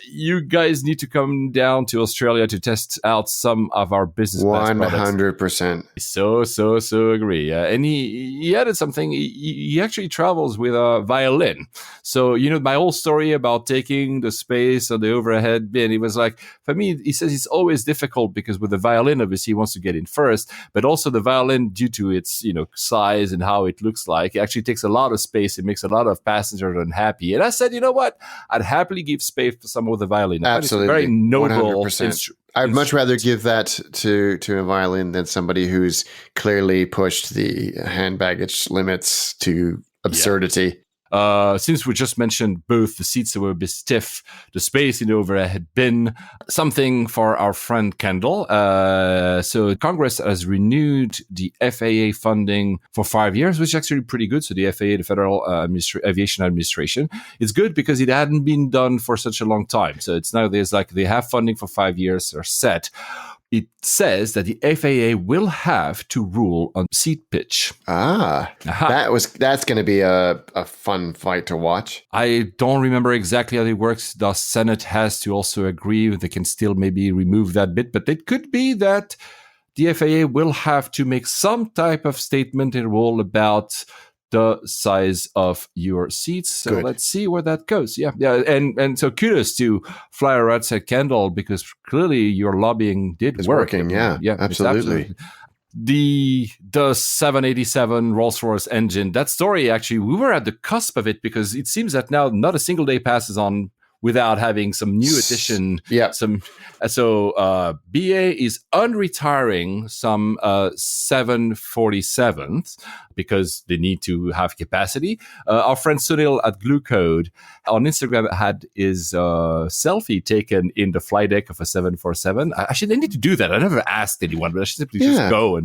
You guys need to come down to Australia to test out some of our business 100%. So agree. And he added something. He actually travels with a violin. So, my whole story about taking the space on the overhead bin, it was like, for me, he says it's always difficult because with the violin, obviously, he wants to get in first, but also the violin, due to its, size and how it looks like, it actually takes a lot of space. It makes a lot of passengers unhappy. And I said, you know what? I'd happily give space for some of the violin. Absolutely. It's a very noble I'd much rather give that to a violin than somebody who's clearly pushed the hand baggage limits to absurdity. Since we just mentioned both the seats that were a bit stiff, the space in the overhead bin, something for our friend Kendall. So Congress has renewed the FAA funding for 5 years, which is actually pretty good. So the FAA, the Federal Aviation Administration, it's good because it hadn't been done for such a long time. So it's now they have funding for 5 years, they're set. It says that the FAA will have to rule on seat pitch. That's going to be a fun fight to watch. I don't remember exactly how it works. The Senate has to also agree. They can still maybe remove that bit, but it could be that the FAA will have to make some type of statement and rule about the size of your seats. So let's see where that goes. Yeah. And so kudos to Flyer Rats at Kendall, because clearly your lobbying did work. Working. Yeah, absolutely. the 787 Rolls-Royce engine, that story, actually, we were at the cusp of it because it seems that now not a single day passes on without having some new addition. Yeah. So BA is unretiring some 747s because they need to have capacity. Our friend Sunil at Glue Code on Instagram had his selfie taken in the flight deck of a 747. Actually, they need to do that. I never asked anyone, but I should simply just go.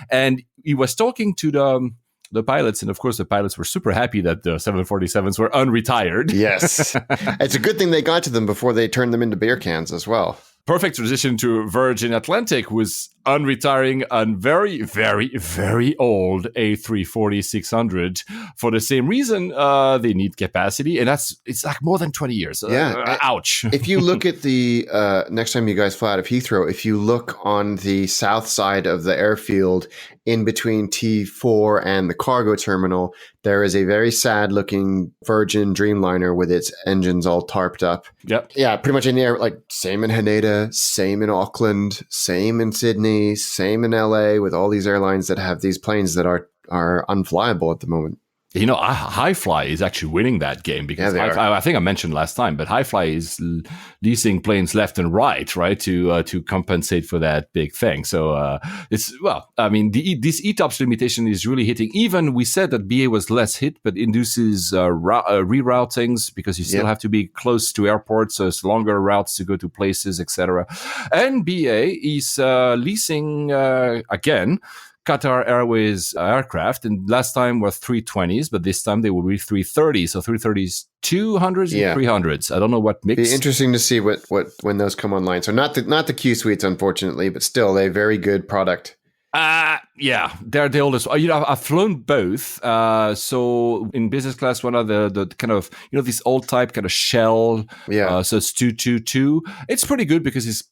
And he was talking to the pilots, and of course the pilots were super happy that the 747s were unretired. Yes. It's a good thing they got to them before they turned them into beer cans as well. Perfect transition to Virgin Atlantic, who was unretiring a very, very, very old A320-600 for the same reason. They need capacity, and it's like more than 20 years. Yeah. Ouch. If you look at the next time you guys fly out of Heathrow, if you look on the south side of the airfield in between T4 and the cargo terminal, there is a very sad looking Virgin Dreamliner with its engines all tarped up. Yep. Yeah, pretty much in the air, like same in Haneda, same in Auckland, same in Sydney, same in LA, with all these airlines that have these planes that are unflyable at the moment. You know, Highfly is actually winning that game because I think I mentioned last time, but Highfly is leasing planes left and right, to compensate for that big thing. So this ETOPS limitation is really hitting. Even we said that BA was less hit, but induces reroutings because you still have to be close to airports, so it's longer routes to go to places, etc. And BA is leasing again Qatar Airways aircraft, and last time were 320s, but this time they will be 330s. So 330s, 200s, and 300s. I don't know what mix. Be interesting to see what when those come online. So not the Q suites, unfortunately, but still a very good product. Yeah, they're the oldest. I've flown both. So in business class, one of the kind of, this old type kind of shell. Yeah. So it's 222. It's pretty good because it's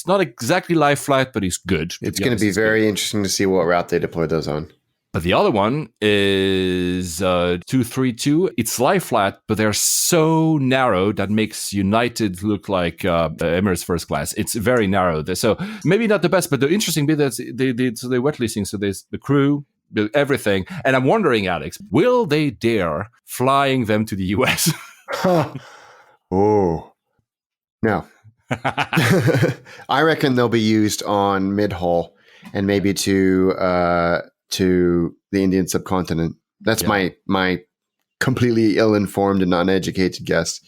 not exactly live flight, but it's good. It's going to be very interesting to see what route they deploy those on. But the other one is 232. It's lie flat, but they're so narrow that makes United look like Emirates first class. It's very narrow. So maybe not the best, but the interesting bit is they wet leasing. So there's the crew, everything. And I'm wondering, Alex, will they dare flying them to the US? Oh, no. I reckon they'll be used on mid-haul and maybe to the Indian subcontinent. That's my completely ill-informed and uneducated guess.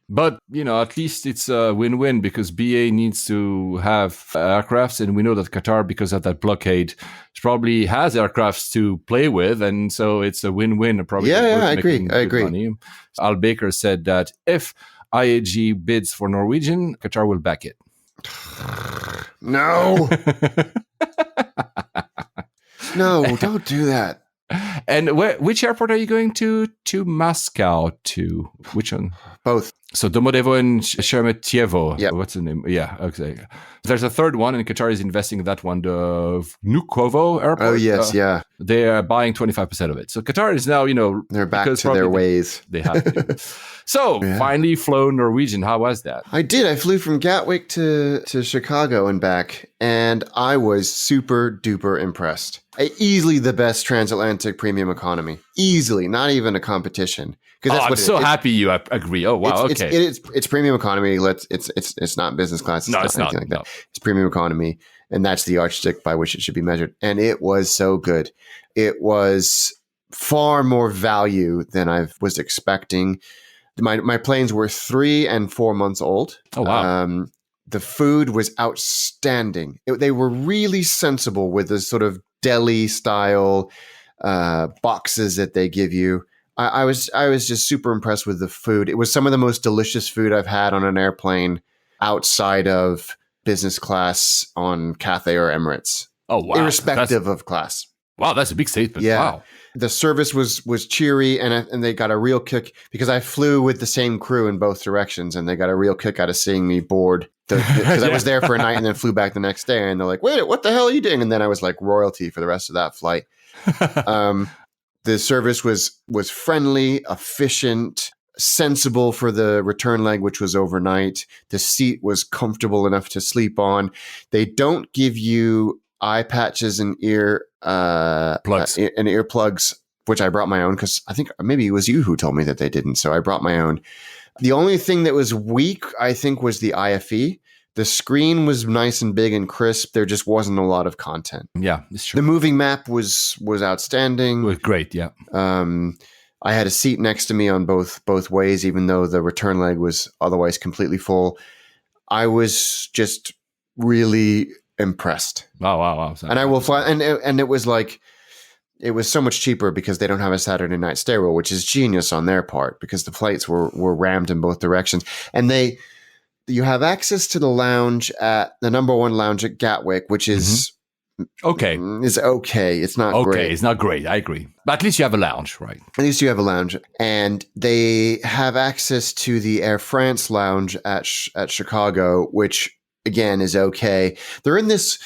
But, at least it's a win-win because BA needs to have aircrafts, and we know that Qatar, because of that blockade, probably has aircrafts to play with, and so it's a win-win. Probably I agree. Money. Al Baker said that if IAG bids for Norwegian, Qatar will back it. No. No, don't do that. And which airport are you going to? To Moscow? To which one? Both. So Domodedovo and Sheremetyevo. Yeah. What's the name? Yeah. Okay. There's a third one, and Qatar is investing in that one, the Vnukovo airport. Oh yes, yeah. They are buying 25% of it. So Qatar is now, they're back to their ways. They have to. So finally flown Norwegian. How was that? I did. I flew from Gatwick to Chicago and back, and I was super duper impressed. Easily the best transatlantic premium economy. Easily, not even a competition. I'm so happy you agree. Oh wow, okay. It's premium economy. It's not business class. It's not. Like that. It's premium economy, and that's the yardstick by which it should be measured. And it was so good. It was far more value than I was expecting. My planes were 3 and 4 months old. Oh wow. The food was outstanding. They were really sensible with the sort of deli style boxes that they give you. I was just super impressed with the food. It was some of the most delicious food I've had on an airplane outside of business class on Cathay or Emirates. Oh wow! Irrespective of class. Wow, that's a big statement. Yeah. Wow. The service was cheery, and they got a real kick because I flew with the same crew in both directions, and they got a real kick out of seeing me board because I was there for a night and then flew back the next day, and they're like, "Wait, what the hell are you doing?" And then I was like royalty for the rest of that flight. The service was friendly, efficient, sensible for the return leg, which was overnight. The seat was comfortable enough to sleep on. They don't give you eye patches and Plugs. and earplugs, which I brought my own because I think maybe it was you who told me that they didn't. So I brought my own. The only thing that was weak, I think, was the IFE. The screen was nice and big and crisp. There just wasn't a lot of content. Yeah, it's true. The moving map was outstanding. It was great, yeah. I had a seat next to me on both ways, even though the return leg was otherwise completely full. I was just really impressed. Wow. And I will fly. And it was like, it was so much cheaper because they don't have a Saturday night stairwell, which is genius on their part because the flights were rammed in both directions. And you have access to the lounge at the number one lounge at Gatwick, which is okay. It's okay. It's not great. Okay, it's not great. I agree. But at least you have a lounge, right? At least you have a lounge. And they have access to the Air France lounge at Chicago, which again is okay. They're in this,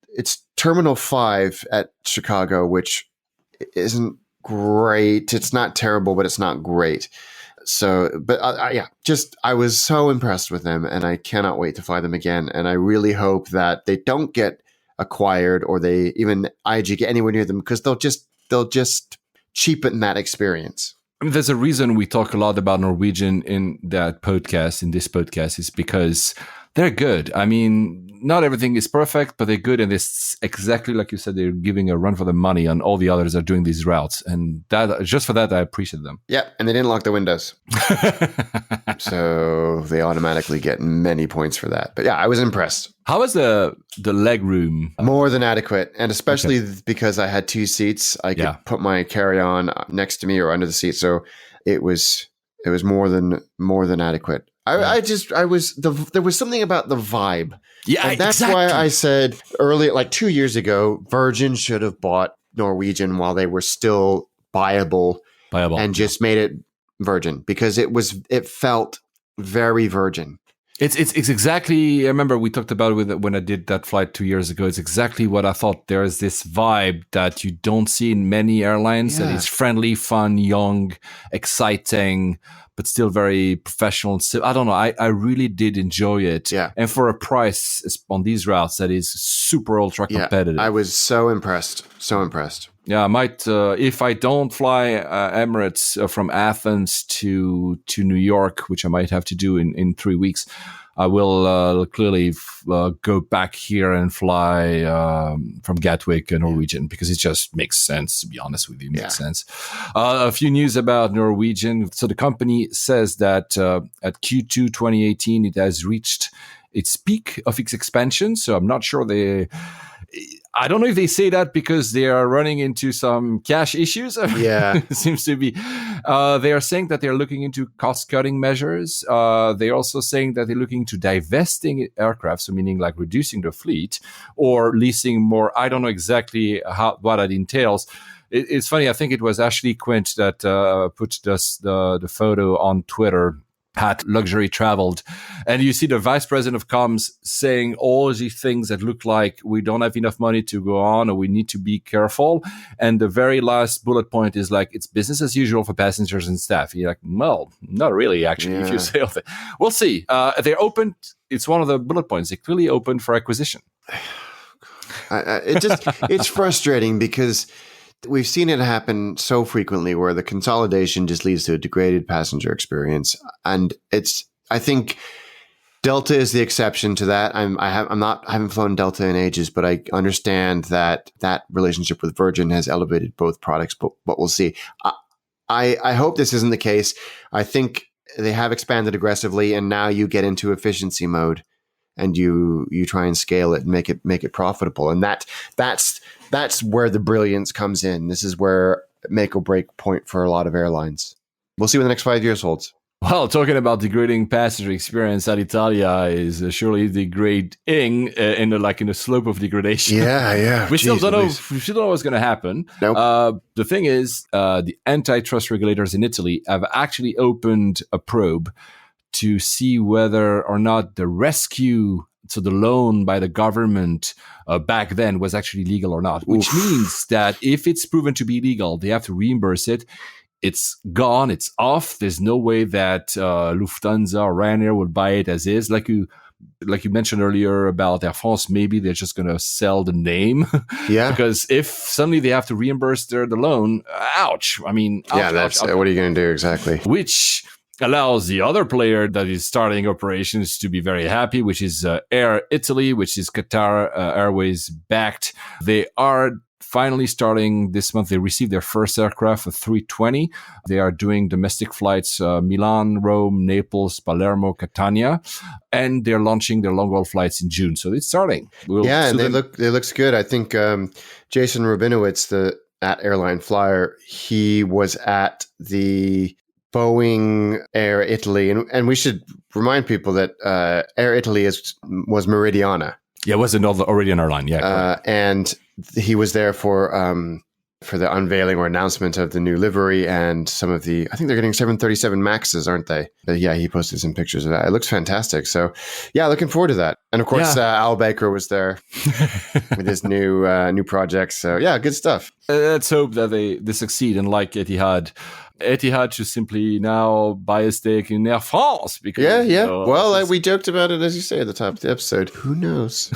it's Terminal 5 at Chicago, which isn't great. It's not terrible, but it's not great. So, but I was so impressed with them and I cannot wait to fly them again. And I really hope that they don't get acquired or they even IG get anywhere near them because they'll just cheapen that experience. I mean, there's a reason we talk a lot about Norwegian in this podcast is because they're good. I mean, not everything is perfect, but they're good. And it's exactly like you said, they're giving a run for the money on all the others that are doing these routes. And that just for that, I appreciate them. Yeah. And they didn't lock the windows. So they automatically get many points for that. But yeah, I was impressed. How was the leg room? More than adequate. And especially because I had two seats, I could put my carry-on next to me or under the seat. So it was more than adequate. There was something about the vibe. Yeah, and that's why I said earlier, like 2 years ago, Virgin should have bought Norwegian while they were still viable and just made it Virgin because it felt very Virgin. It's exactly. I remember we talked about it when I did that flight 2 years ago. It's exactly what I thought. There is this vibe that you don't see in many airlines. That is friendly, fun, young, exciting, but still very professional. So I don't know. I really did enjoy it. Yeah. And for a price on these routes that is super ultra competitive. I was so impressed. So impressed. Yeah, I might, if I don't fly Emirates from Athens to New York, which I might have to do in 3 weeks, I will clearly go back here and fly from Gatwick and Norwegian because it just makes sense, to be honest with you. It makes sense. A few news about Norwegian. So the company says that at Q2 2018, it has reached its peak of its expansion. So I'm not sure I don't know if they say that because they are running into some cash issues. Yeah. It seems to be. They are saying that they're looking into cost-cutting measures. They're also saying that they're looking to divesting aircraft, so meaning like reducing the fleet or leasing more. I don't know exactly what that entails. It's funny. I think it was Ashley Quint that put the photo on Twitter at Luxury Traveled. And you see the vice president of comms saying all these things that look like we don't have enough money to go on or we need to be careful. And the very last bullet point is like, it's business as usual for passengers and staff. You're like, well, not really, actually, if you say all that. We'll see. They're open. It's one of the bullet points. They're clearly open for acquisition. It's frustrating because we've seen it happen so frequently where the consolidation just leads to a degraded passenger experience. And I think Delta is the exception to that. I haven't flown Delta in ages, but I understand that relationship with Virgin has elevated both products, but we'll see. I hope this isn't the case. I think they have expanded aggressively and now you get into efficiency mode and you try and scale it and make it profitable. And that's where the brilliance comes in. This is where make or break point for a lot of airlines. We'll see what the next 5 years holds. Well, talking about degrading passenger experience, Alitalia is surely degrading in the slope of degradation. Yeah. We still don't know what's going to happen. Nope. The thing is, the antitrust regulators in Italy have actually opened a probe to see whether or not the rescue, so the loan by the government back then was actually legal or not, which means that if it's proven to be legal, they have to reimburse it. It's gone. It's off. There's no way that Lufthansa or Ryanair will buy it as is. Like you Like you mentioned earlier about Air France, maybe they're just going to sell the name. Yeah. Because if suddenly they have to reimburse the loan, ouch. I mean, ouch, that's ouch, ouch. what are you going to do exactly? Which allows the other player that is starting operations to be very happy, which is Air Italy, which is Qatar Airways backed. They are finally starting this month. They received their first aircraft, a 320. They are doing domestic flights, Milan, Rome, Naples, Palermo, Catania, and they're launching their long-haul flights in June. So it's starting. And it looks good. I think Jason Rabinowitz, at Airline Flyer, he was at the Boeing Air Italy, and we should remind people that Air Italy was Meridiana. Yeah, it was already an airline. Yeah, and he was there for the unveiling or announcement of the new livery and some of I think they're getting 737 Maxes, aren't they? But yeah, he posted some pictures of that. It looks fantastic. So yeah, looking forward to that. And of course, Al Baker was there with his new project. So yeah, good stuff. Let's hope that they succeed. And like Etihad should simply now buy a stake in Air France. Because, we joked about it, as you say, at the top of the episode. Who knows?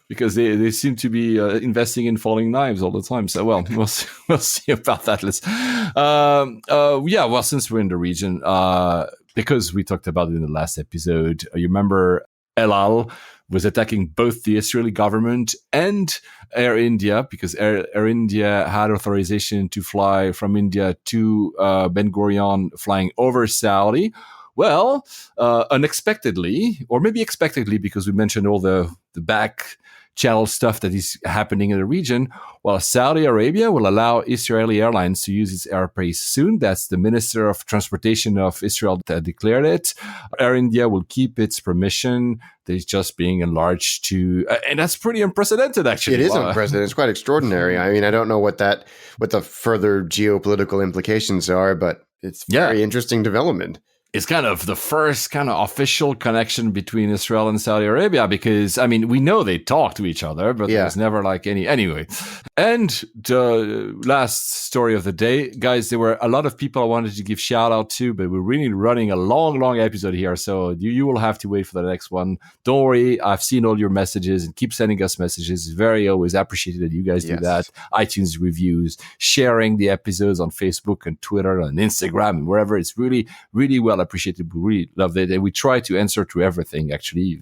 Because they seem to be investing in falling knives all the time. So, we'll see about that. Since we're in the region, because we talked about it in the last episode, you remember El Al was attacking both the Israeli government and Air India, because Air India had authorization to fly from India to Ben Gurion, flying over Saudi. Well, unexpectedly, or maybe expectedly, because we mentioned all the back channel stuff that is happening in the region, while Saudi Arabia will allow Israeli airlines to use its airspace soon. That's the Minister of Transportation of Israel that declared it. Air India will keep its permission. There's just being enlarged to, and that's pretty unprecedented, actually. It is unprecedented. It's quite extraordinary. I mean, I don't know what the further geopolitical implications are, but it's very interesting development. It's kind of the first kind of official connection between Israel and Saudi Arabia, because, I mean, we know they talk to each other, but there's never like any... Anyway. And the last story of the day, guys, there were a lot of people I wanted to give shout out to, but we're really running a long episode here, so you will have to wait for the next one. Don't worry, I've seen all your messages, and keep sending us messages. It's very always appreciated that you guys do that. iTunes reviews, sharing the episodes on Facebook and Twitter and Instagram and wherever. It's really, really well appreciated. We really love it, and we try to answer to everything. Actually,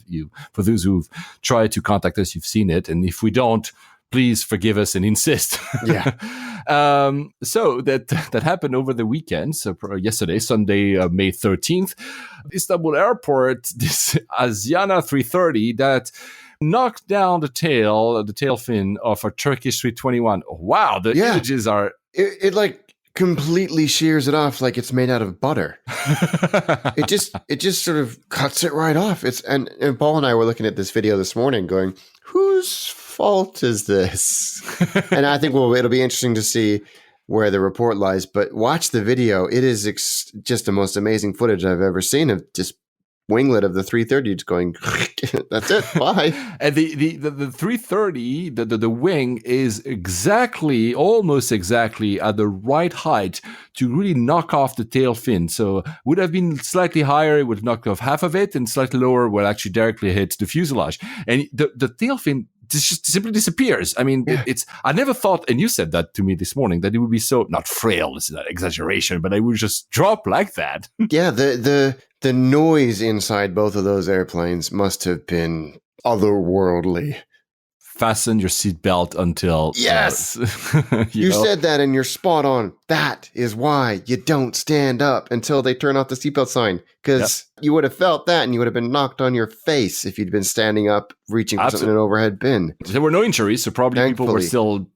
for those who've tried to contact us, you've seen it, and if we don't, please forgive us and insist. So that happened over the weekend. So yesterday, Sunday, May 13th, Istanbul Airport, this Asiana 330 that knocked down the tail fin of a Turkish 321. Wow, the images are... It like completely shears it off like it's made out of butter. It just sort of cuts it right off. And Paul and I were looking at this video this morning going, whose fault is this? And I think it'll be interesting to see where the report lies, but watch the video. It is just the most amazing footage I've ever seen of just winglet of the 330 just going, that's it, bye. And the 330, the wing is almost exactly at the right height to really knock off the tail fin. So would have been slightly higher, it would have knocked off half of it, and slightly lower will actually directly hit the fuselage. And the tail fin just simply disappears. I mean, I never thought, and you said that to me this morning, that it would be so, not frail, it's not exaggeration, but it would just drop like that. Yeah, the noise inside both of those airplanes must have been otherworldly. Fasten your seatbelt until... Yes! You said that and you're spot on. That is why you don't stand up until they turn off the seatbelt sign. Because you would have felt that and you would have been knocked on your face if you'd been standing up, reaching for something in an overhead bin. There were no injuries, so probably people were still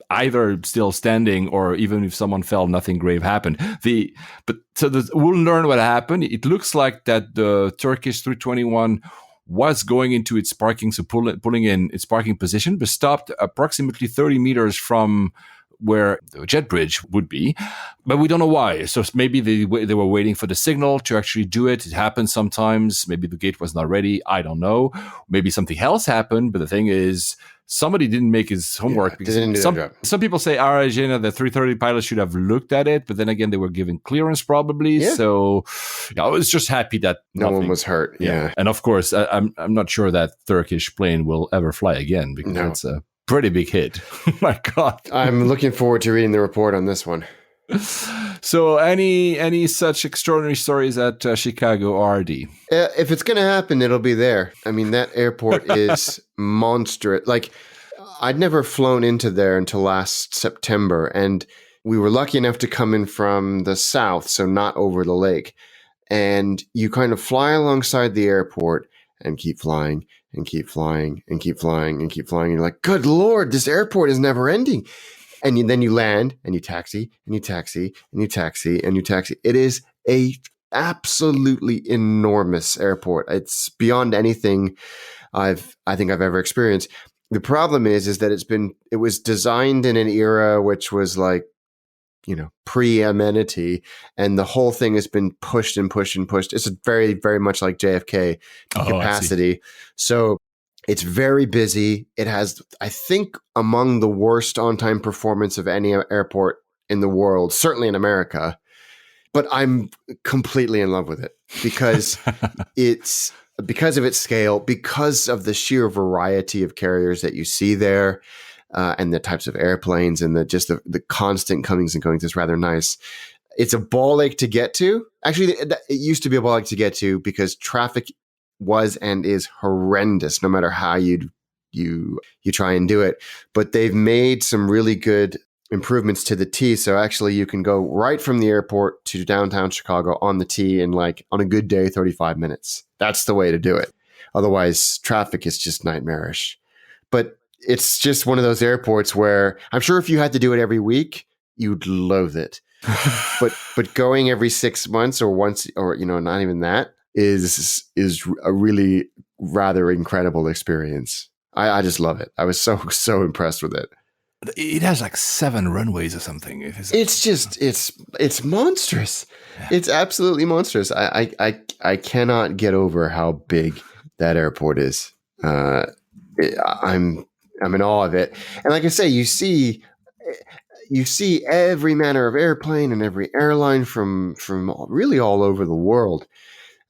standing, or even if someone fell, nothing grave happened. We'll learn what happened. It looks like that the Turkish 321 was going into its parking, so pulling in its parking position, but stopped approximately 30 meters from where the jet bridge would be, but we don't know why. So maybe they were waiting for the signal to actually do it. It happens sometimes. Maybe the gate was not ready. I don't know. Maybe something else happened. But the thing is, somebody didn't make his homework. Because didn't do their job. Some people say, the 330 pilot should have looked at it. But then again, they were given clearance probably. Yeah. So I was just happy that no one was hurt. Yeah. And of course, I'm not sure that Turkish plane will ever fly again because it's a pretty big hit. My God. I'm looking forward to reading the report on this one. So any such extraordinary stories at Chicago ORD? If it's going to happen, it'll be there. I mean, that airport is monstrous. Like, I'd never flown into there until last September, and we were lucky enough to come in from the south, so not over the lake. And you kind of fly alongside the airport and keep flying and keep flying and keep flying and keep flying. And you're like, good Lord, this airport is never ending. And then you land and you taxi and you taxi and you taxi and you taxi. It is a absolutely enormous airport. It's beyond anything I think I've ever experienced. The problem is that it was designed in an era which was like, pre-amenity, and the whole thing has been pushed and pushed and pushed. It's very, very much like JFK capacity. So it's very busy. It has, I think, among the worst on-time performance of any airport in the world, certainly in America. But I'm completely in love with it because because of its scale, because of the sheer variety of carriers that you see there, and the types of airplanes and the constant comings and goings is rather nice. It's a ball ache to get to. Actually, it used to be a ball ache to get to because traffic was and is horrendous no matter how you try and do it. But they've made some really good improvements to the T. So actually you can go right from the airport to downtown Chicago on the T in, like, on a good day, 35 minutes. That's the way to do it. Otherwise, traffic is just nightmarish. But it's just one of those airports where I'm sure if you had to do it every week, you'd loathe it. but going every 6 months or once, or not even that, is a really rather incredible experience. I just love it. I was so impressed with it. It has like 7 runways or something. It's monstrous. Yeah. It's absolutely monstrous. I cannot get over how big that airport is. I'm in awe of it. And like I say, you see every manner of airplane and every airline from really all over the world.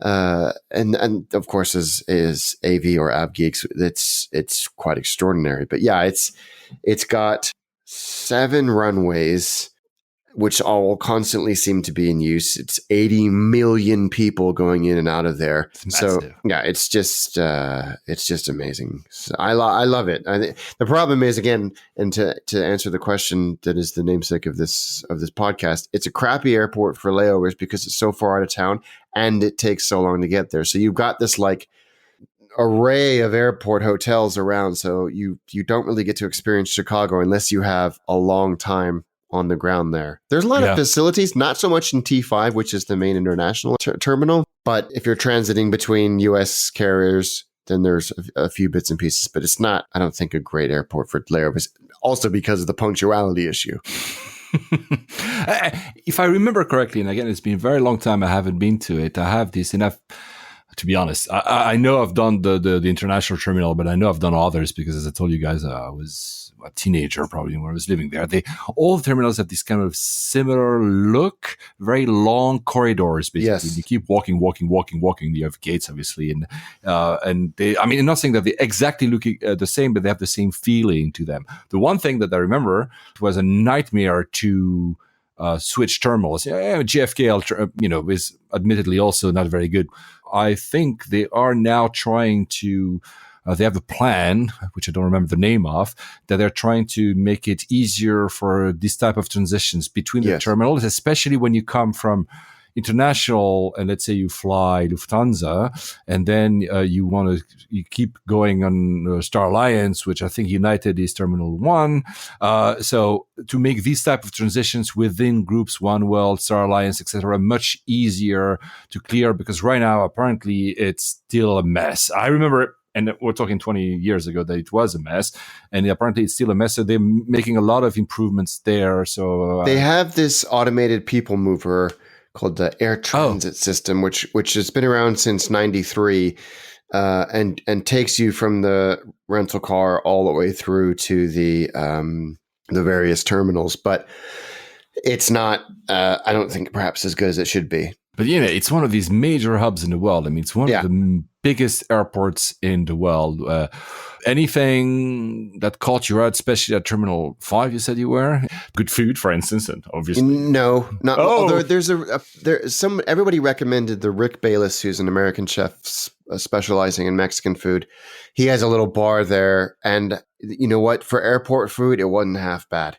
And of course, as AV or Av Geeks, it's quite extraordinary. But yeah, it's got 7 runways, which all constantly seem to be in use. It's 80 million people going in and out of there. So yeah, it's just amazing. So I love it. The problem is, again, and to answer the question that is the namesake of this podcast, it's a crappy airport for layovers because it's so far out of town and it takes so long to get there. So you've got this like array of airport hotels around. So you don't really get to experience Chicago unless you have a long time on the ground there. There's a lot of facilities, not so much in T5, which is the main international terminal. But if you're transiting between U.S. carriers, then there's a few bits and pieces. But it's not, I don't think, a great airport for layovers. Also because of the punctuality issue. If I remember correctly, and again, it's been a very long time I haven't been to it, I have this enough. To be honest, I know I've done the international terminal, but I know I've done others because, as I told you guys, I was a teenager probably when I was living there. All the terminals have this kind of similar look, very long corridors. Basically, yes. You keep walking. You have gates, obviously, and they. I mean, I'm not saying that they exactly look the same, but they have the same feeling to them. The one thing that I remember was a nightmare to switch terminals. JFK, is admittedly also not very good. I think they are now trying to, they have a plan, which I don't remember the name of, that they're trying to make it easier for this type of transitions between the terminals, especially when you come from international, and let's say you fly Lufthansa, and then you keep going on Star Alliance, which I think United is Terminal 1. So to make these type of transitions within groups, One World, Star Alliance, etc., much easier to clear, because right now apparently it's still a mess. I remember and we're talking 20 years ago that it was a mess, and apparently it's still a mess. So they're making a lot of improvements there. So they have this automated people mover called the air transit system, which has been around since '93, and takes you from the rental car all the way through to the various terminals. But it's not, I don't think, perhaps as good as it should be. But it's one of these major hubs in the world. I mean, it's one of the biggest airports in the world. Anything that caught you out, especially at Terminal 5, you said you were? Good food, for instance, and obviously. No, not. Although there's everybody recommended the Rick Bayless, who's an American chef specializing in Mexican food. He has a little bar there, and you know what? For airport food, it wasn't half bad.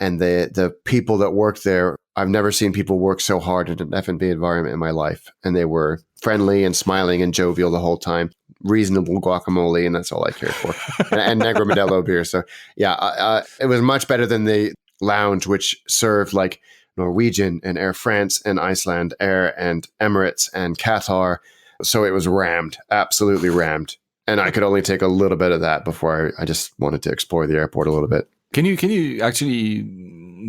And the people that worked there, I've never seen people work so hard in an F&B environment in my life. And they were friendly and smiling and jovial the whole time. Reasonable guacamole, and that's all I cared for. and Negro Modelo beer. So, it was much better than the lounge, which served like Norwegian and Air France and Iceland Air and Emirates and Qatar. So it was rammed, absolutely rammed. And I could only take a little bit of that before I just wanted to explore the airport a little bit. Can you actually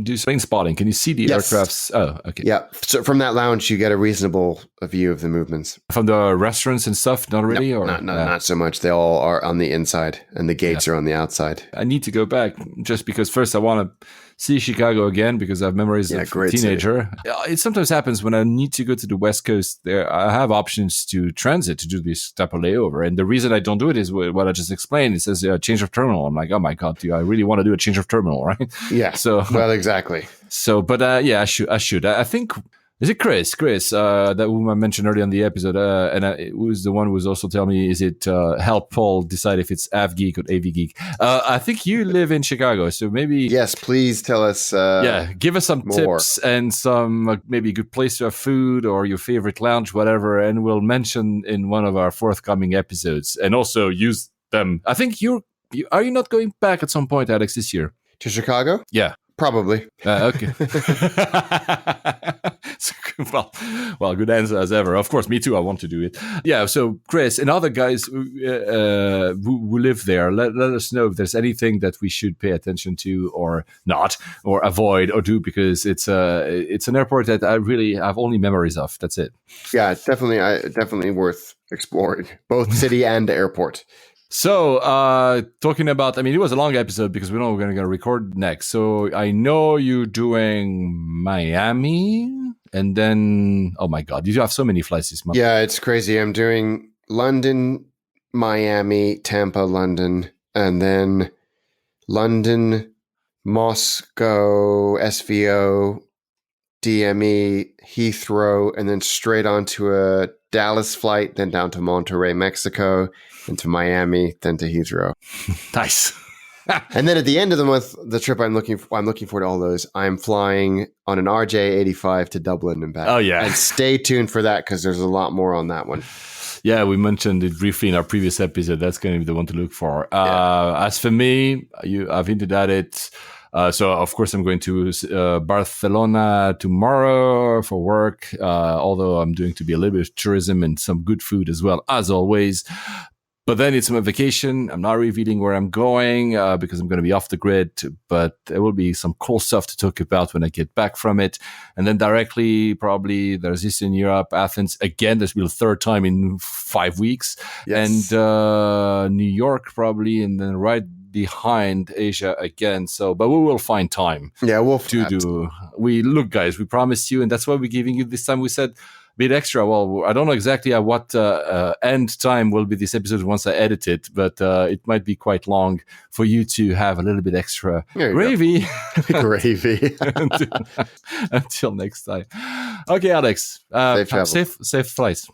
do plane spotting? Can you see the aircrafts? Oh, okay. Yeah. So from that lounge, you get a reasonable view of the movements. From the restaurants and stuff, not really? No, not so much. They all are on the inside and the gates are on the outside. I need to go back just because first I want to see Chicago again because I have memories of a teenager. City. It sometimes happens when I need to go to the West Coast. There, I have options to transit to do this type of layover. And the reason I don't do it is what I just explained. It says change of terminal. I'm like, oh my God, I really want to do a change of terminal, right? Yeah. So, well, exactly. So, but I should. I think, is it Chris, that whom I mentioned earlier in the episode, and it was the one who was also telling me, is it help Paul decide if it's AV Geek or AV Geek? I think you live in Chicago, so maybe... Yes, please tell us give us some more tips and some maybe a good place to have food or your favorite lounge, whatever, and we'll mention in one of our forthcoming episodes, and also use them. I think are you not going back at some point, Alex, this year? To Chicago? Yeah. Probably. Okay. Well, good answer as ever. Of course, me too. I want to do it. Yeah. So, Chris and other guys who live there, let us know if there's anything that we should pay attention to or not, or avoid or do, because it's an airport that I really have only memories of. That's it. Yeah, it's definitely worth exploring, both city and airport. So, talking about, it was a long episode because we know we're going to record next. So, I know you're doing Miami and then, oh my God, you have so many flights this month. Yeah, it's crazy. I'm doing London, Miami, Tampa, London, and then London, Moscow, SVO, DME, Heathrow, and then straight onto a Dallas flight, then down to Monterrey, Mexico, then to Miami, then to Heathrow. Nice. And then at the end of the month, the trip I'm looking forward to all those. I'm flying on an RJ85 to Dublin and back. Oh, yeah. And stay tuned for that because there's a lot more on that one. Yeah, we mentioned it briefly in our previous episode. That's going to be the one to look for. As for me, I've hinted at it. So, of course, I'm going to Barcelona tomorrow for work, although I'm doing to be a little bit of tourism and some good food as well, as always. But then it's my vacation. I'm not revealing where I'm going because I'm going to be off the grid, but there will be some cool stuff to talk about when I get back from it. And then directly, probably, there's Eastern Europe, Athens. Again, this will be the third time in 5 weeks. Yes. And New York, probably, and then right behind Asia again. So, but we will find time. Yeah, we'll do. Look, guys, we promised you, and that's why we're giving you this time. We said a bit extra. Well, I don't know exactly at what end time will be this episode once I edit it, but it might be quite long for you to have a little bit extra gravy. Gravy. Until next time. Okay, Alex. Safe flights.